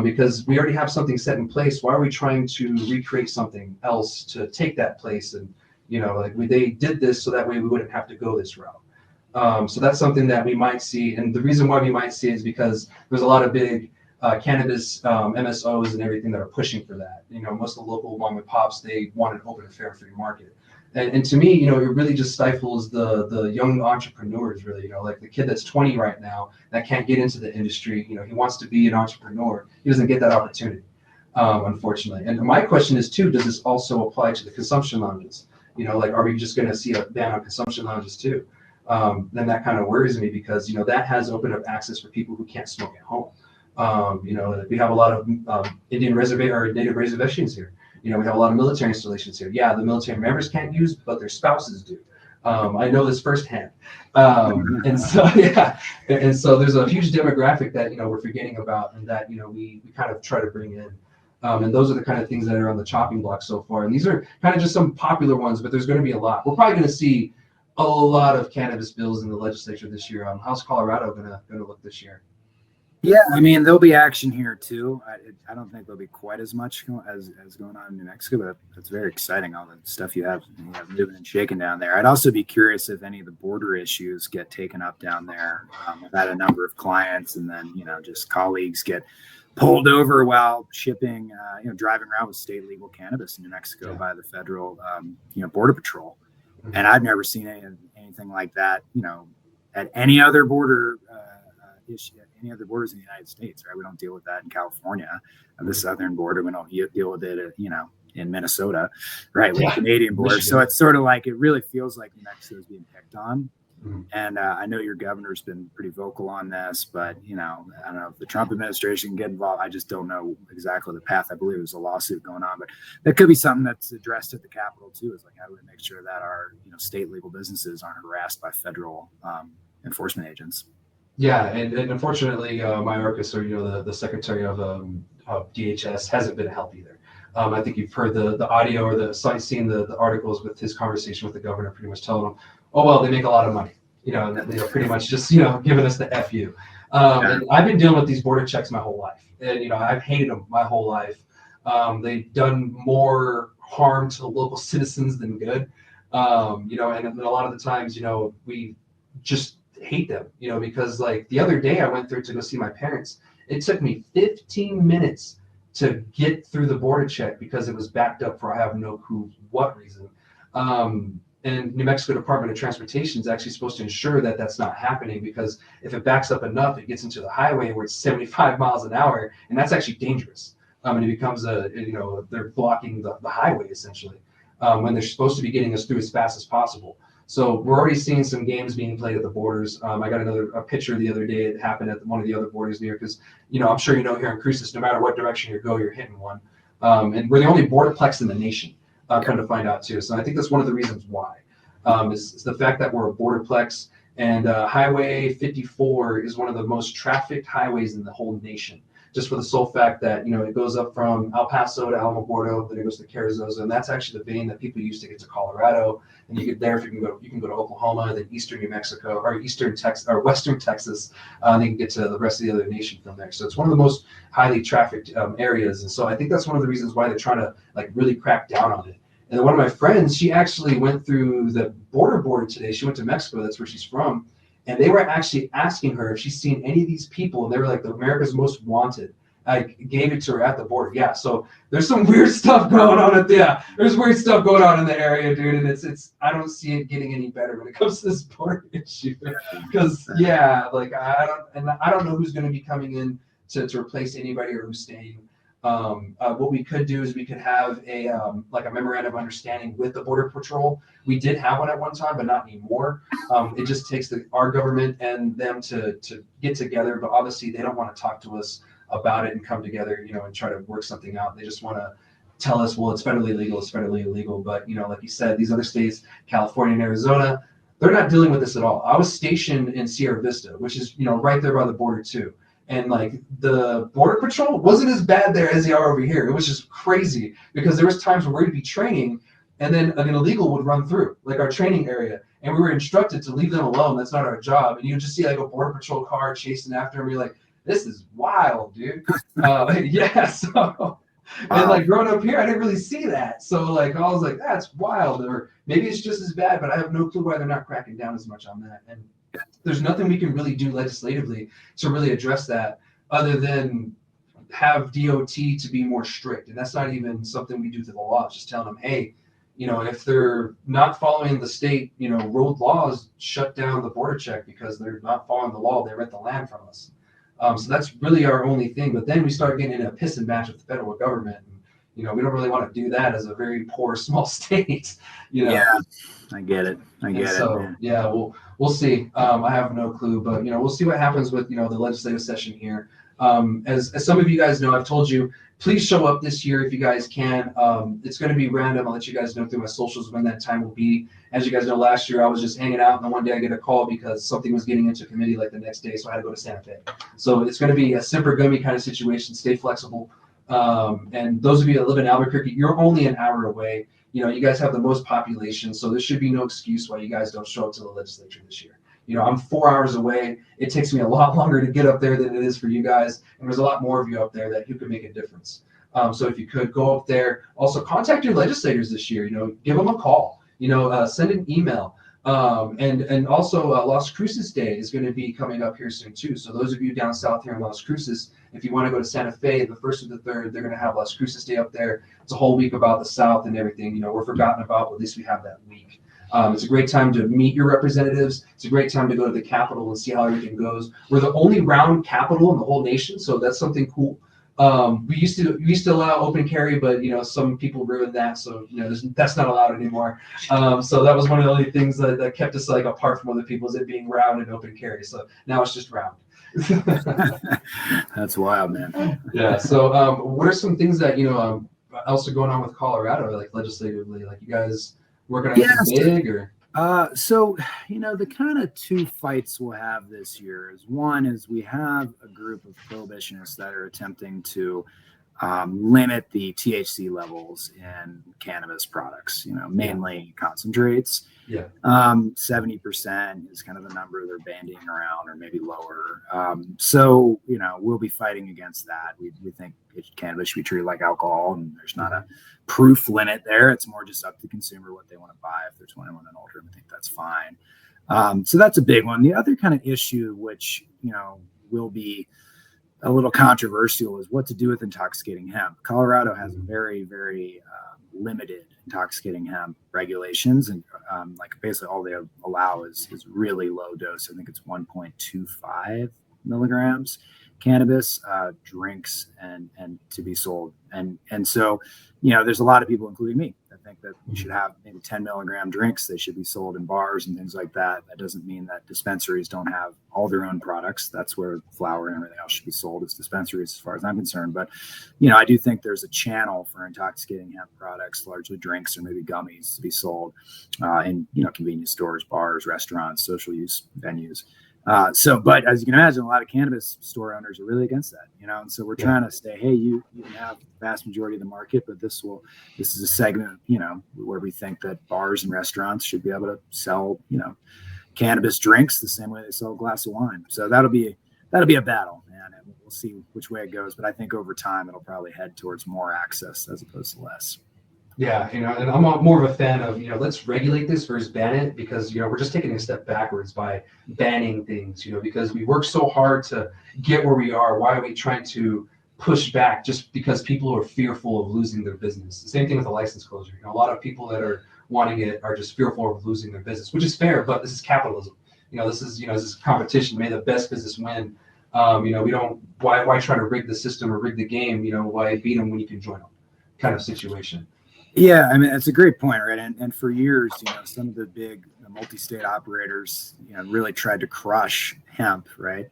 Because we already have something set in place. Why are we trying to recreate something else to take that place? And they did this so that way we wouldn't have to go this route. So that's something that we might see. And the reason why we might see is because there's a lot of big cannabis MSOs and everything that are pushing for that. Most of the local mom and pops, they want an open and fair free market. And to me, it really just stifles the young entrepreneurs, really. Like the kid that's 20 right now that can't get into the industry. He wants to be an entrepreneur. He doesn't get that opportunity, unfortunately. And my question is too, does this also apply to the consumption lounges? Are we just going to see a ban on consumption lounges too? Then that kind of worries me, because that has opened up access for people who can't smoke at home. We have a lot of Indian reservation or native reservations here. We have a lot of military installations here. Yeah, the military members can't use, but their spouses do. I know this firsthand. And so there's a huge demographic that we're forgetting about, and that we kind of try to bring in. And those are the kind of things that are on the chopping block so far. And these are kind of just some popular ones, but there's going to be a lot. We're probably going to see a lot of cannabis bills in the legislature this year. How's Colorado going to look this year? Yeah, I mean, there'll be action here too. I don't think there'll be quite as much as going on in New Mexico, but it's very exciting, all the stuff you have moving and shaking down there. I'd also be curious if any of the border issues get taken up down there. I've had a number of clients, and then just colleagues get pulled over while shipping, driving around with state legal cannabis in New Mexico by the federal, border patrol. And I've never seen anything like that, at any other border issue, any other borders in the United States, right? We don't deal with that in California, the southern border. We don't deal with it, in Minnesota, right? With the Canadian border. So it's sort of like, it really feels like New Mexico is being picked on. Mm-hmm. And I know your governor's been pretty vocal on this, but, I don't know if the Trump administration can get involved. I just don't know exactly the path. I believe there's a lawsuit going on, but that could be something that's addressed at the Capitol too, is like, how do we make sure that our, state legal businesses aren't harassed by federal enforcement agents? Yeah, and unfortunately, Mayorkas, or the secretary of DHS, hasn't been helped either. I think you've heard the audio or seen the articles with his conversation with the governor, pretty much telling him, oh well, they make a lot of money, and they're pretty much just giving us the FU. And I've been dealing with these border checks my whole life, and I've hated them my whole life. They've done more harm to the local citizens than good. And a lot of the times, we just hate them, because like the other day I went through to go see my parents. It took me 15 minutes to get through the border check because it was backed up for I have no clue what reason. And And New Mexico Department of Transportation is actually supposed to ensure that that's not happening, because if it backs up enough, it gets into the highway where it's 75 miles an hour, and that's actually dangerous. And it becomes they're blocking the highway essentially, when they're supposed to be getting us through as fast as possible. So we're already seeing some games being played at the borders. I got a picture the other day. It happened at one of the other borders near, because I'm sure here in Cruces, no matter what direction you go, you're hitting one. And we're the only borderplex in the nation, come to find out too. So I think that's one of the reasons why, is the fact that we're a borderplex. And Highway 54 is one of the most trafficked highways in the whole nation, just for the sole fact that it goes up from El Paso to Alamogordo, then it goes to Carrizosa, and that's actually the vein that people use to get to Colorado. And you can go to Oklahoma, then eastern New Mexico, or eastern Texas, or western Texas, and then you can get to the rest of the other nation from there. So it's one of the most highly trafficked areas, and so I think that's one of the reasons why they're trying to really crack down on it. And one of my friends, she actually went through the border today. She went to Mexico. That's where she's from. And they were actually asking her if she's seen any of these people. And they were like, the America's Most Wanted. I gave it to her at the border. Yeah. So there's some weird stuff going on. There's weird stuff going on in the area, dude. And it's I don't see it getting any better when it comes to this border issue. Because I don't know who's going to be coming in to replace anybody or who's staying. What we could do is we could have a memorandum of understanding with the Border Patrol. We did have one at one time, but not anymore. It just takes our government and them to get together, but obviously they don't want to talk to us about it and come together, and try to work something out. They just want to tell us, well, it's federally illegal. But, like you said, these other states, California and Arizona, they're not dealing with this at all. I was stationed in Sierra Vista, which is, right there by the border too. And the Border Patrol wasn't as bad there as they are over here. It was just crazy, because there was times where we'd be training and then an illegal would run through our training area, and we were instructed to leave them alone. That's not our job. And you just see a Border Patrol car chasing after them. You're like, this is wild, dude. Yeah. So, and growing up here, I didn't really see that. So I was like, that's wild. Or maybe it's just as bad, but I have no clue why they're not cracking down as much on that. And there's nothing we can really do legislatively to really address that, other than have DOT to be more strict. And that's not even something we do to the law. It's just telling them, hey, if they're not following the state, road laws, shut down the border check because they're not following the law. They rent the land from us. So that's really our only thing. But then we start getting in a piss and match with the federal government. And, we don't really want to do that as a very poor, small state. Yeah, I get it. So, yeah, we'll see. I have no clue, but, we'll see what happens with, the legislative session here. As some of you guys know, I've told you, please show up this year if you guys can. It's going to be random. I'll let you guys know through my socials when that time will be. As you guys know, last year I was just hanging out, and then one day I get a call because something was getting into committee the next day, so I had to go to Santa Fe. So it's going to be a Semper Gummy kind of situation. Stay flexible. And those of you that live in Albuquerque, you're only an hour away. You guys have the most population, so there should be no excuse why you guys don't show up to the legislature this year. I'm 4 hours away. It takes me a lot longer to get up there than it is for you guys. And there's a lot more of you up there that you could make a difference. So if you could go up there, also contact your legislators this year, give them a call, send an email. And also Las Cruces Day is going to be coming up here soon too. So those of you down south here in Las Cruces, if you want to go to Santa Fe, the 1st or the 3rd, they're going to have Las Cruces Day up there. It's a whole week about the South and everything. We're forgotten about, but at least we have that week. It's a great time to meet your representatives. It's a great time to go to the Capitol and see how everything goes. We're the only round Capitol in the whole nation, so that's something cool. We used to allow open carry, but some people ruined that, so that's not allowed anymore. So that was one of the only things that kept us apart from other people, is it being round and open carry. So now it's just round. That's wild, man. Yeah. So what are some things that else are going on with Colorado, legislatively? You guys working on anything big, or? So, the kind of two fights we'll have this year is, one is we have a group of prohibitionists that are attempting to limit the THC levels in cannabis products, mainly concentrates. Yeah. 70% is kind of the number they're bandying around, or maybe lower. So, we'll be fighting against that. We think cannabis should be treated like alcohol, and there's not a proof limit there. It's more just up to the consumer what they want to buy. If they're 21 and older, I think that's fine. So that's a big one. The other kind of issue, which, will be a little controversial, is what to do with intoxicating hemp. Colorado has very, very limited intoxicating hemp regulations, and Like basically all they allow is really low dose. I think it's 1.25 milligrams cannabis drinks and to be sold. And so, there's a lot of people, including me, that think that you should have maybe 10 milligram drinks. They should be sold in bars and things like that. That doesn't mean that dispensaries don't have all their own products. That's where flower and everything else should be sold, as dispensaries, as far as I'm concerned. But, I do think there's a channel for intoxicating hemp products, largely drinks or maybe gummies, to be sold in, convenience stores, bars, restaurants, social use venues. But as you can imagine, a lot of cannabis store owners are really against that, and so we're trying to say, hey, you can have the vast majority of the market, but this is a segment, where we think that bars and restaurants should be able to sell, cannabis drinks the same way they sell a glass of wine. So that'll be a battle, man, and we'll see which way it goes. But I think over time, it'll probably head towards more access as opposed to less. Yeah, and I'm more of a fan of, let's regulate this versus ban it, because, we're just taking a step backwards by banning things, because we work so hard to get where we are. Why are we trying to push back just because people are fearful of losing their business? The same thing with the license closure. A lot of people that are wanting it are just fearful of losing their business, which is fair, but this is capitalism. This is competition. May the best business win. We don't, why try to rig the system or rig the game? Why beat them when you can join them, kind of situation. Yeah, I mean, that's a great point, right? And for years, some of the big multi-state operators, really tried to crush hemp, right?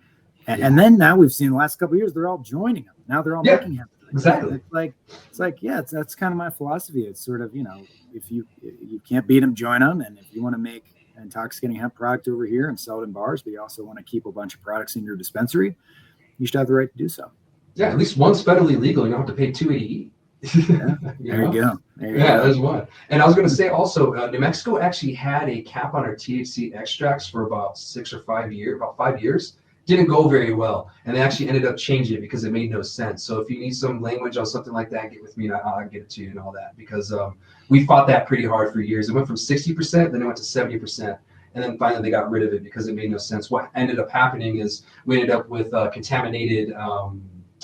And then now we've seen the last couple of years, they're all joining them. Now they're all making hemp. Exactly. It's like, that's kind of my philosophy. It's sort of, if you can't beat them, join them. And if you want to make an intoxicating hemp product over here and sell it in bars, but you also want to keep a bunch of products in your dispensary, you should have the right to do so. Yeah, at least one's federally legal. You don't have to pay $280. There you go. There's one. And I was going to say also, New Mexico actually had a cap on our THC extracts for about 5 years. Didn't go very well, and they actually ended up changing it because it made no sense. So if you need some language on something like that, get with me and I'll get it to you and all that, because we fought that pretty hard for years. It went from 60%, then it went to 70%. And then finally they got rid of it because it made no sense. What ended up happening is we ended up with contaminated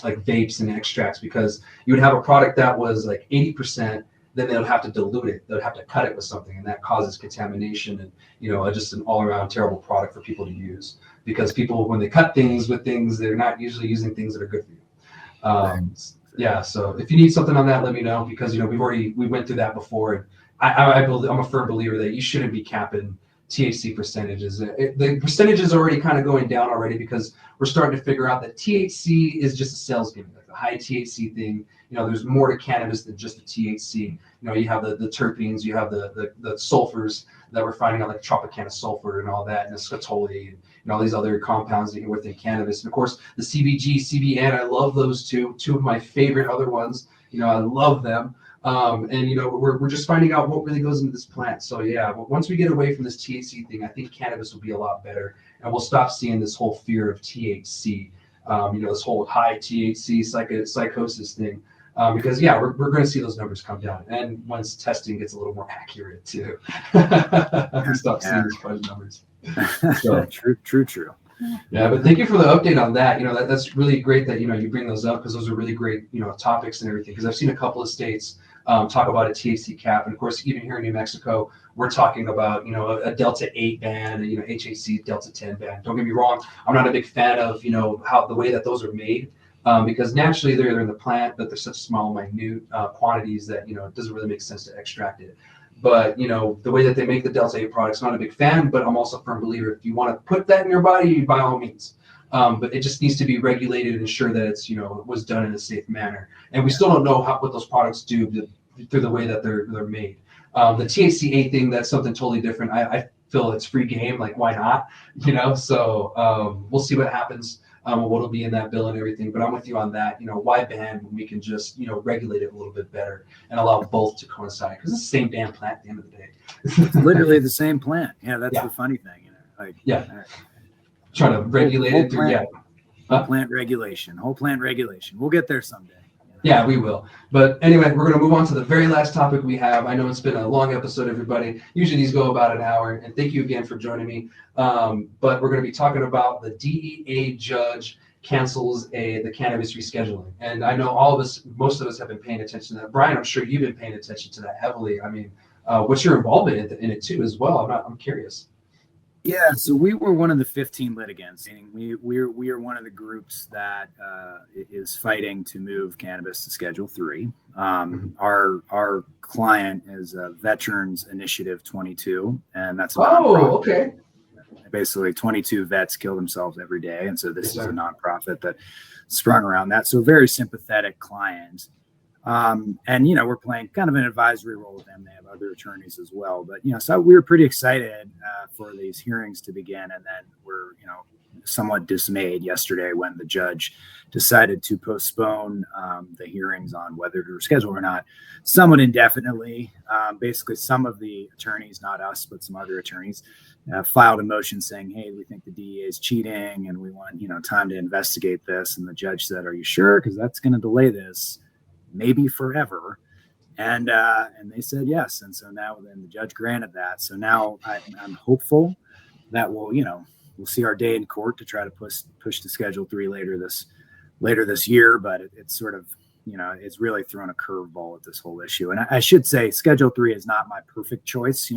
like vapes and extracts, because you would have a product that was like 80%, then they would have to dilute it. They would have to cut it with something, and that causes contamination and, just an all around terrible product for people to use, because people, when they cut things with things, they're not usually using things that are good for you. Yeah. So if you need something on that, let me know, because, we went through that before. And I'm a firm believer that you shouldn't be capping THC percentages. The percentages are already kind of going down already, because we're starting to figure out that THC is just a sales gimmick, like the high THC thing. There's more to cannabis than just the THC. You have the terpenes, you have the sulfurs that we're finding out, like Tropicana sulfur and all that, and the scatoli and all these other compounds that you within cannabis. And of course, the CBG, CBN, I love those two of my favorite other ones. I love them. We're just finding out what really goes into this plant. So yeah, once we get away from this THC thing, I think cannabis will be a lot better, and we'll stop seeing this whole fear of THC, this whole high THC psychosis thing, because yeah, we're going to see those numbers come down, and once testing gets a little more accurate too, we stop seeing these fudge numbers. So, True. Yeah, but thank you for the update on that. That's really great that you bring those up, because those are really great topics and everything. Because I've seen a couple of states talk about a THC cap, and of course even here in New Mexico we're talking about a Delta 8 ban, HHC Delta 10 ban. Don't get me wrong, I'm not a big fan of how the way that those are made, because naturally they're in the plant, but they're such small, minute quantities that it doesn't really make sense to extract it. But the way that they make the Delta 8 products, not a big fan, but I'm also a firm believer, if you want to put that in your body, by all means. But it just needs to be regulated and ensure that it's it was done in a safe manner. And we still don't know what those products do through the way that they're made. The THC-8 thing, that's something totally different. I feel it's free game, like why not? So we'll see what happens. What'll be in that bill and everything, but I'm with you on that. Why ban when we can just regulate it a little bit better and allow both to coincide, because it's the same damn plant at the end of the day. It's literally the same plant. Yeah, that's the funny thing. Trying to regulate it through whole plant regulation. We'll get there someday. Yeah, we will. But anyway, we're going to move on to the very last topic we have. I know it's been a long episode, everybody. Usually these go about an hour, and thank you again for joining me. But we're going to be talking about the DEA judge cancels the cannabis rescheduling. And I know most of us have been paying attention to that. Brian, I'm sure you've been paying attention to that heavily. I mean, What's your involvement in it too as well? I'm curious. Yeah, so we were one of the 15 litigants. We are one of the groups that is fighting to move cannabis to Schedule 3. Our client is Veterans Initiative 22, and that's a nonprofit. Oh, okay. Basically, 22 vets kill themselves every day, and so this is a sir. nonprofit that sprung around that. So very sympathetic client. And we're playing kind of an advisory role with them. They have other attorneys as well, but so we were pretty excited for these hearings to begin, and then we're somewhat dismayed yesterday when the judge decided to postpone the hearings on whether to reschedule or not somewhat indefinitely. Basically, some of the attorneys, not us, but some other attorneys, filed a motion saying, hey, we think the DEA is cheating and we want time to investigate this. And the judge said, are you sure? Because that's going to delay this maybe forever. And they said yes. And so now then the judge granted that. So now I'm hopeful that we'll see our day in court to try to push to Schedule 3 later this year. But it's sort of, it's really thrown a curveball at this whole issue. And I should say Schedule 3 is not my perfect choice.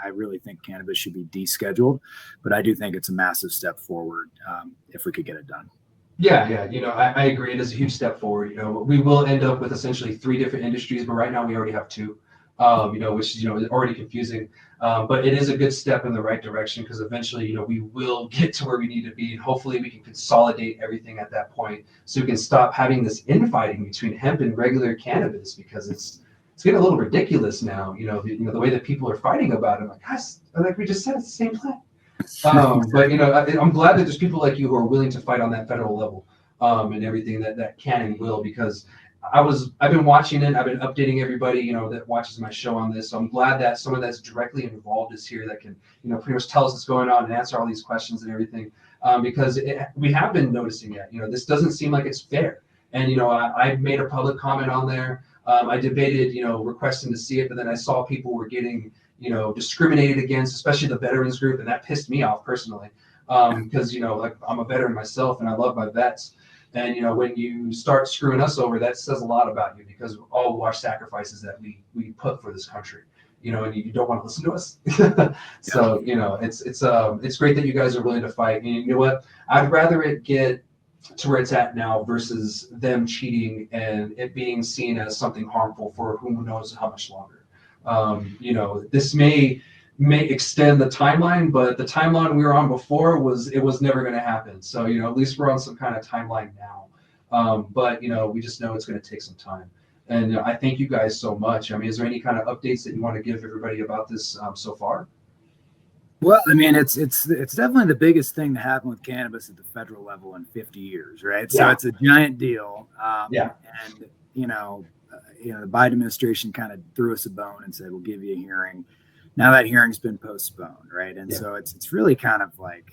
I really think cannabis should be descheduled, but I do think it's a massive step forward if we could get it done. Yeah. I agree. It is a huge step forward. We will end up with essentially 3 different industries, but right now we already have 2, which is, already confusing. But it is a good step in the right direction because eventually, we will get to where we need to be. And hopefully we can consolidate everything at that point so we can stop having this infighting between hemp and regular cannabis because it's getting a little ridiculous now. The way that people are fighting about it. I'm like, guys, like we just said, it's the same plant. But I'm glad that there's people like you who are willing to fight on that federal level and everything that can and will, because I've been watching it. I've been updating everybody, that watches my show on this. So I'm glad that someone that's directly involved is here that can, pretty much tell us what's going on and answer all these questions and everything. Because we have been noticing that, this doesn't seem like it's fair. And, I made a public comment on there. I debated, requesting to see it, but then I saw people were getting, discriminated against, especially the veterans group. And that pissed me off personally. Because, like I'm a veteran myself and I love my vets. And, when you start screwing us over, that says a lot about you because of all of our sacrifices that we put for this country, and you don't want to listen to us. So, it's great that you guys are willing to fight. And you know what? I'd rather it get to where it's at now versus them cheating and it being seen as something harmful for who knows how much longer. This may extend the timeline, but the timeline we were on before was never going to happen. So, at least we're on some kind of timeline now. But, we just know it's going to take some time. And I thank you guys so much. I mean, is there any kind of updates that you want to give everybody about this so far? Well, I mean, it's definitely the biggest thing to happen with cannabis at the federal level in 50 years, right? So it's a giant deal. And, the Biden administration kind of threw us a bone and said, we'll give you a hearing. Now that hearing's been postponed, right? And so it's really kind of like,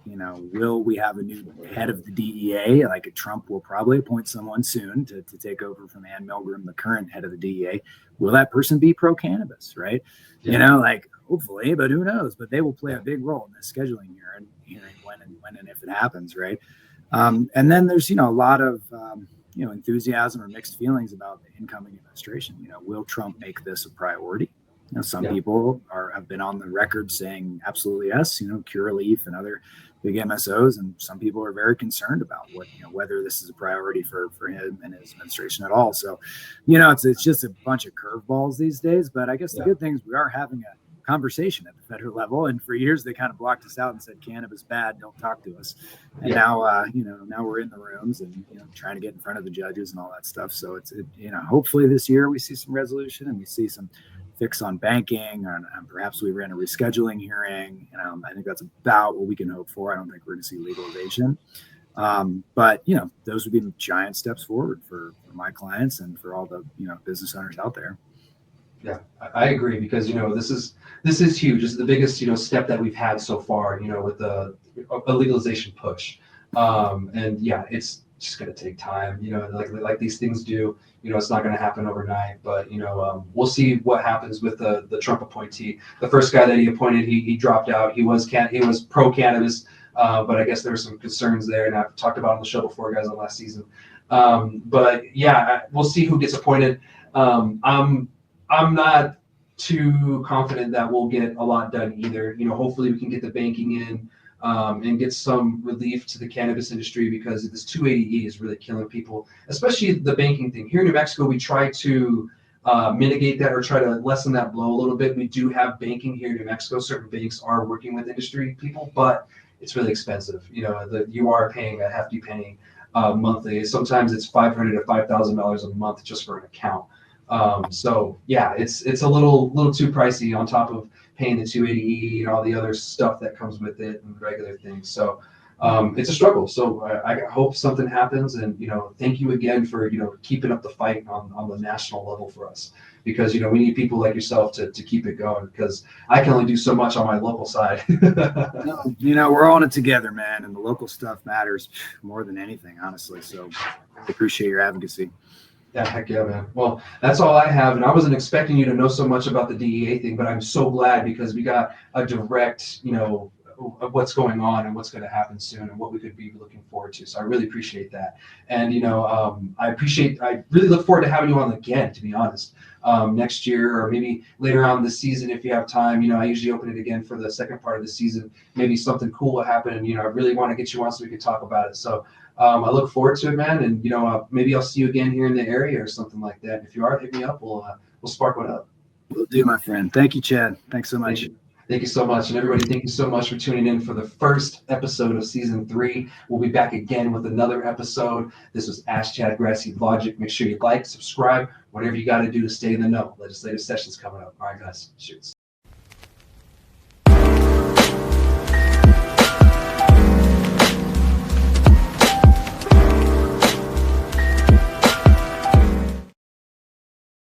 will we have a new head of the DEA? Like Trump will probably appoint someone soon to take over from Ann Milgram, the current head of the DEA. Will that person be pro-cannabis, right? Hopefully, but who knows? But they will play a big role in this scheduling hearing when and if it happens, right? And then there's, a lot of, enthusiasm or mixed feelings about the incoming administration. Will Trump make this a priority? Some people have been on the record saying absolutely yes, Curaleaf and other big MSOs, and some people are very concerned about whether this is a priority for him and his administration at all. So, it's just a bunch of curveballs these days. But I guess the good thing is we are having a conversation at the federal level, and for years they kind of blocked us out and said cannabis bad, don't talk to us. And now we're in the rooms and trying to get in front of the judges and all that stuff. So it's hopefully this year we see some resolution and we see some fix on banking, and perhaps we ran a rescheduling hearing. I think that's about what we can hope for. I don't think we're going to see legalization, but those would be giant steps forward for my clients and for all the business owners out there. Yeah, I agree because this is huge. This is the biggest step that we've had so far. With a legalization push, and it's just going to take time. Like these things do. It's not going to happen overnight. But we'll see what happens with the Trump appointee. The first guy that he appointed, he dropped out. He was pro cannabis, but I guess there were some concerns there, and I've talked about it on the show before, guys, on last season. But we'll see who gets appointed. I'm not too confident that we'll get a lot done either. Hopefully we can get the banking in, and get some relief to the cannabis industry, because this 280E is really killing people, especially the banking thing. Here in New Mexico, we try to mitigate that or try to lessen that blow a little bit. We do have banking here in New Mexico. Certain banks are working with industry people, but it's really expensive. You are paying a hefty penny monthly. Sometimes it's $500 to $5,000 a month just for an account. So yeah, it's a little too pricey on top of paying the 280E and all the other stuff that comes with it and regular things. So it's a struggle. So I hope something happens, and thank you again for keeping up the fight on the national level for us, because we need people like yourself to keep it going, because I can only do so much on my local side. We're all in it together, man, and the local stuff matters more than anything, honestly. So I appreciate your advocacy. Yeah, heck yeah, man. Well, that's all I have, and I wasn't expecting you to know so much about the DEA thing, but I'm so glad, because we got a direct, of what's going on and what's going to happen soon and what we could be looking forward to. So I really appreciate that. And, I really look forward to having you on again, to be honest, next year, or maybe later on this season, if you have time. I usually open it again for the second part of the season. Maybe something cool will happen, and, I really want to get you on so we can talk about it. So I look forward to it, man. And, maybe I'll see you again here in the area or something like that. If you are, hit me up. We'll spark one up. Will do, my friend. Thank you, Chad. Thanks so much. Thank you so much. And everybody, thank you so much for tuning in for the first episode of season 3. We'll be back again with another episode. This was Ask Chad Grassy Logic. Make sure you like, subscribe, whatever you got to do to stay in the know. Legislative session's coming up. All right, guys. Shoots.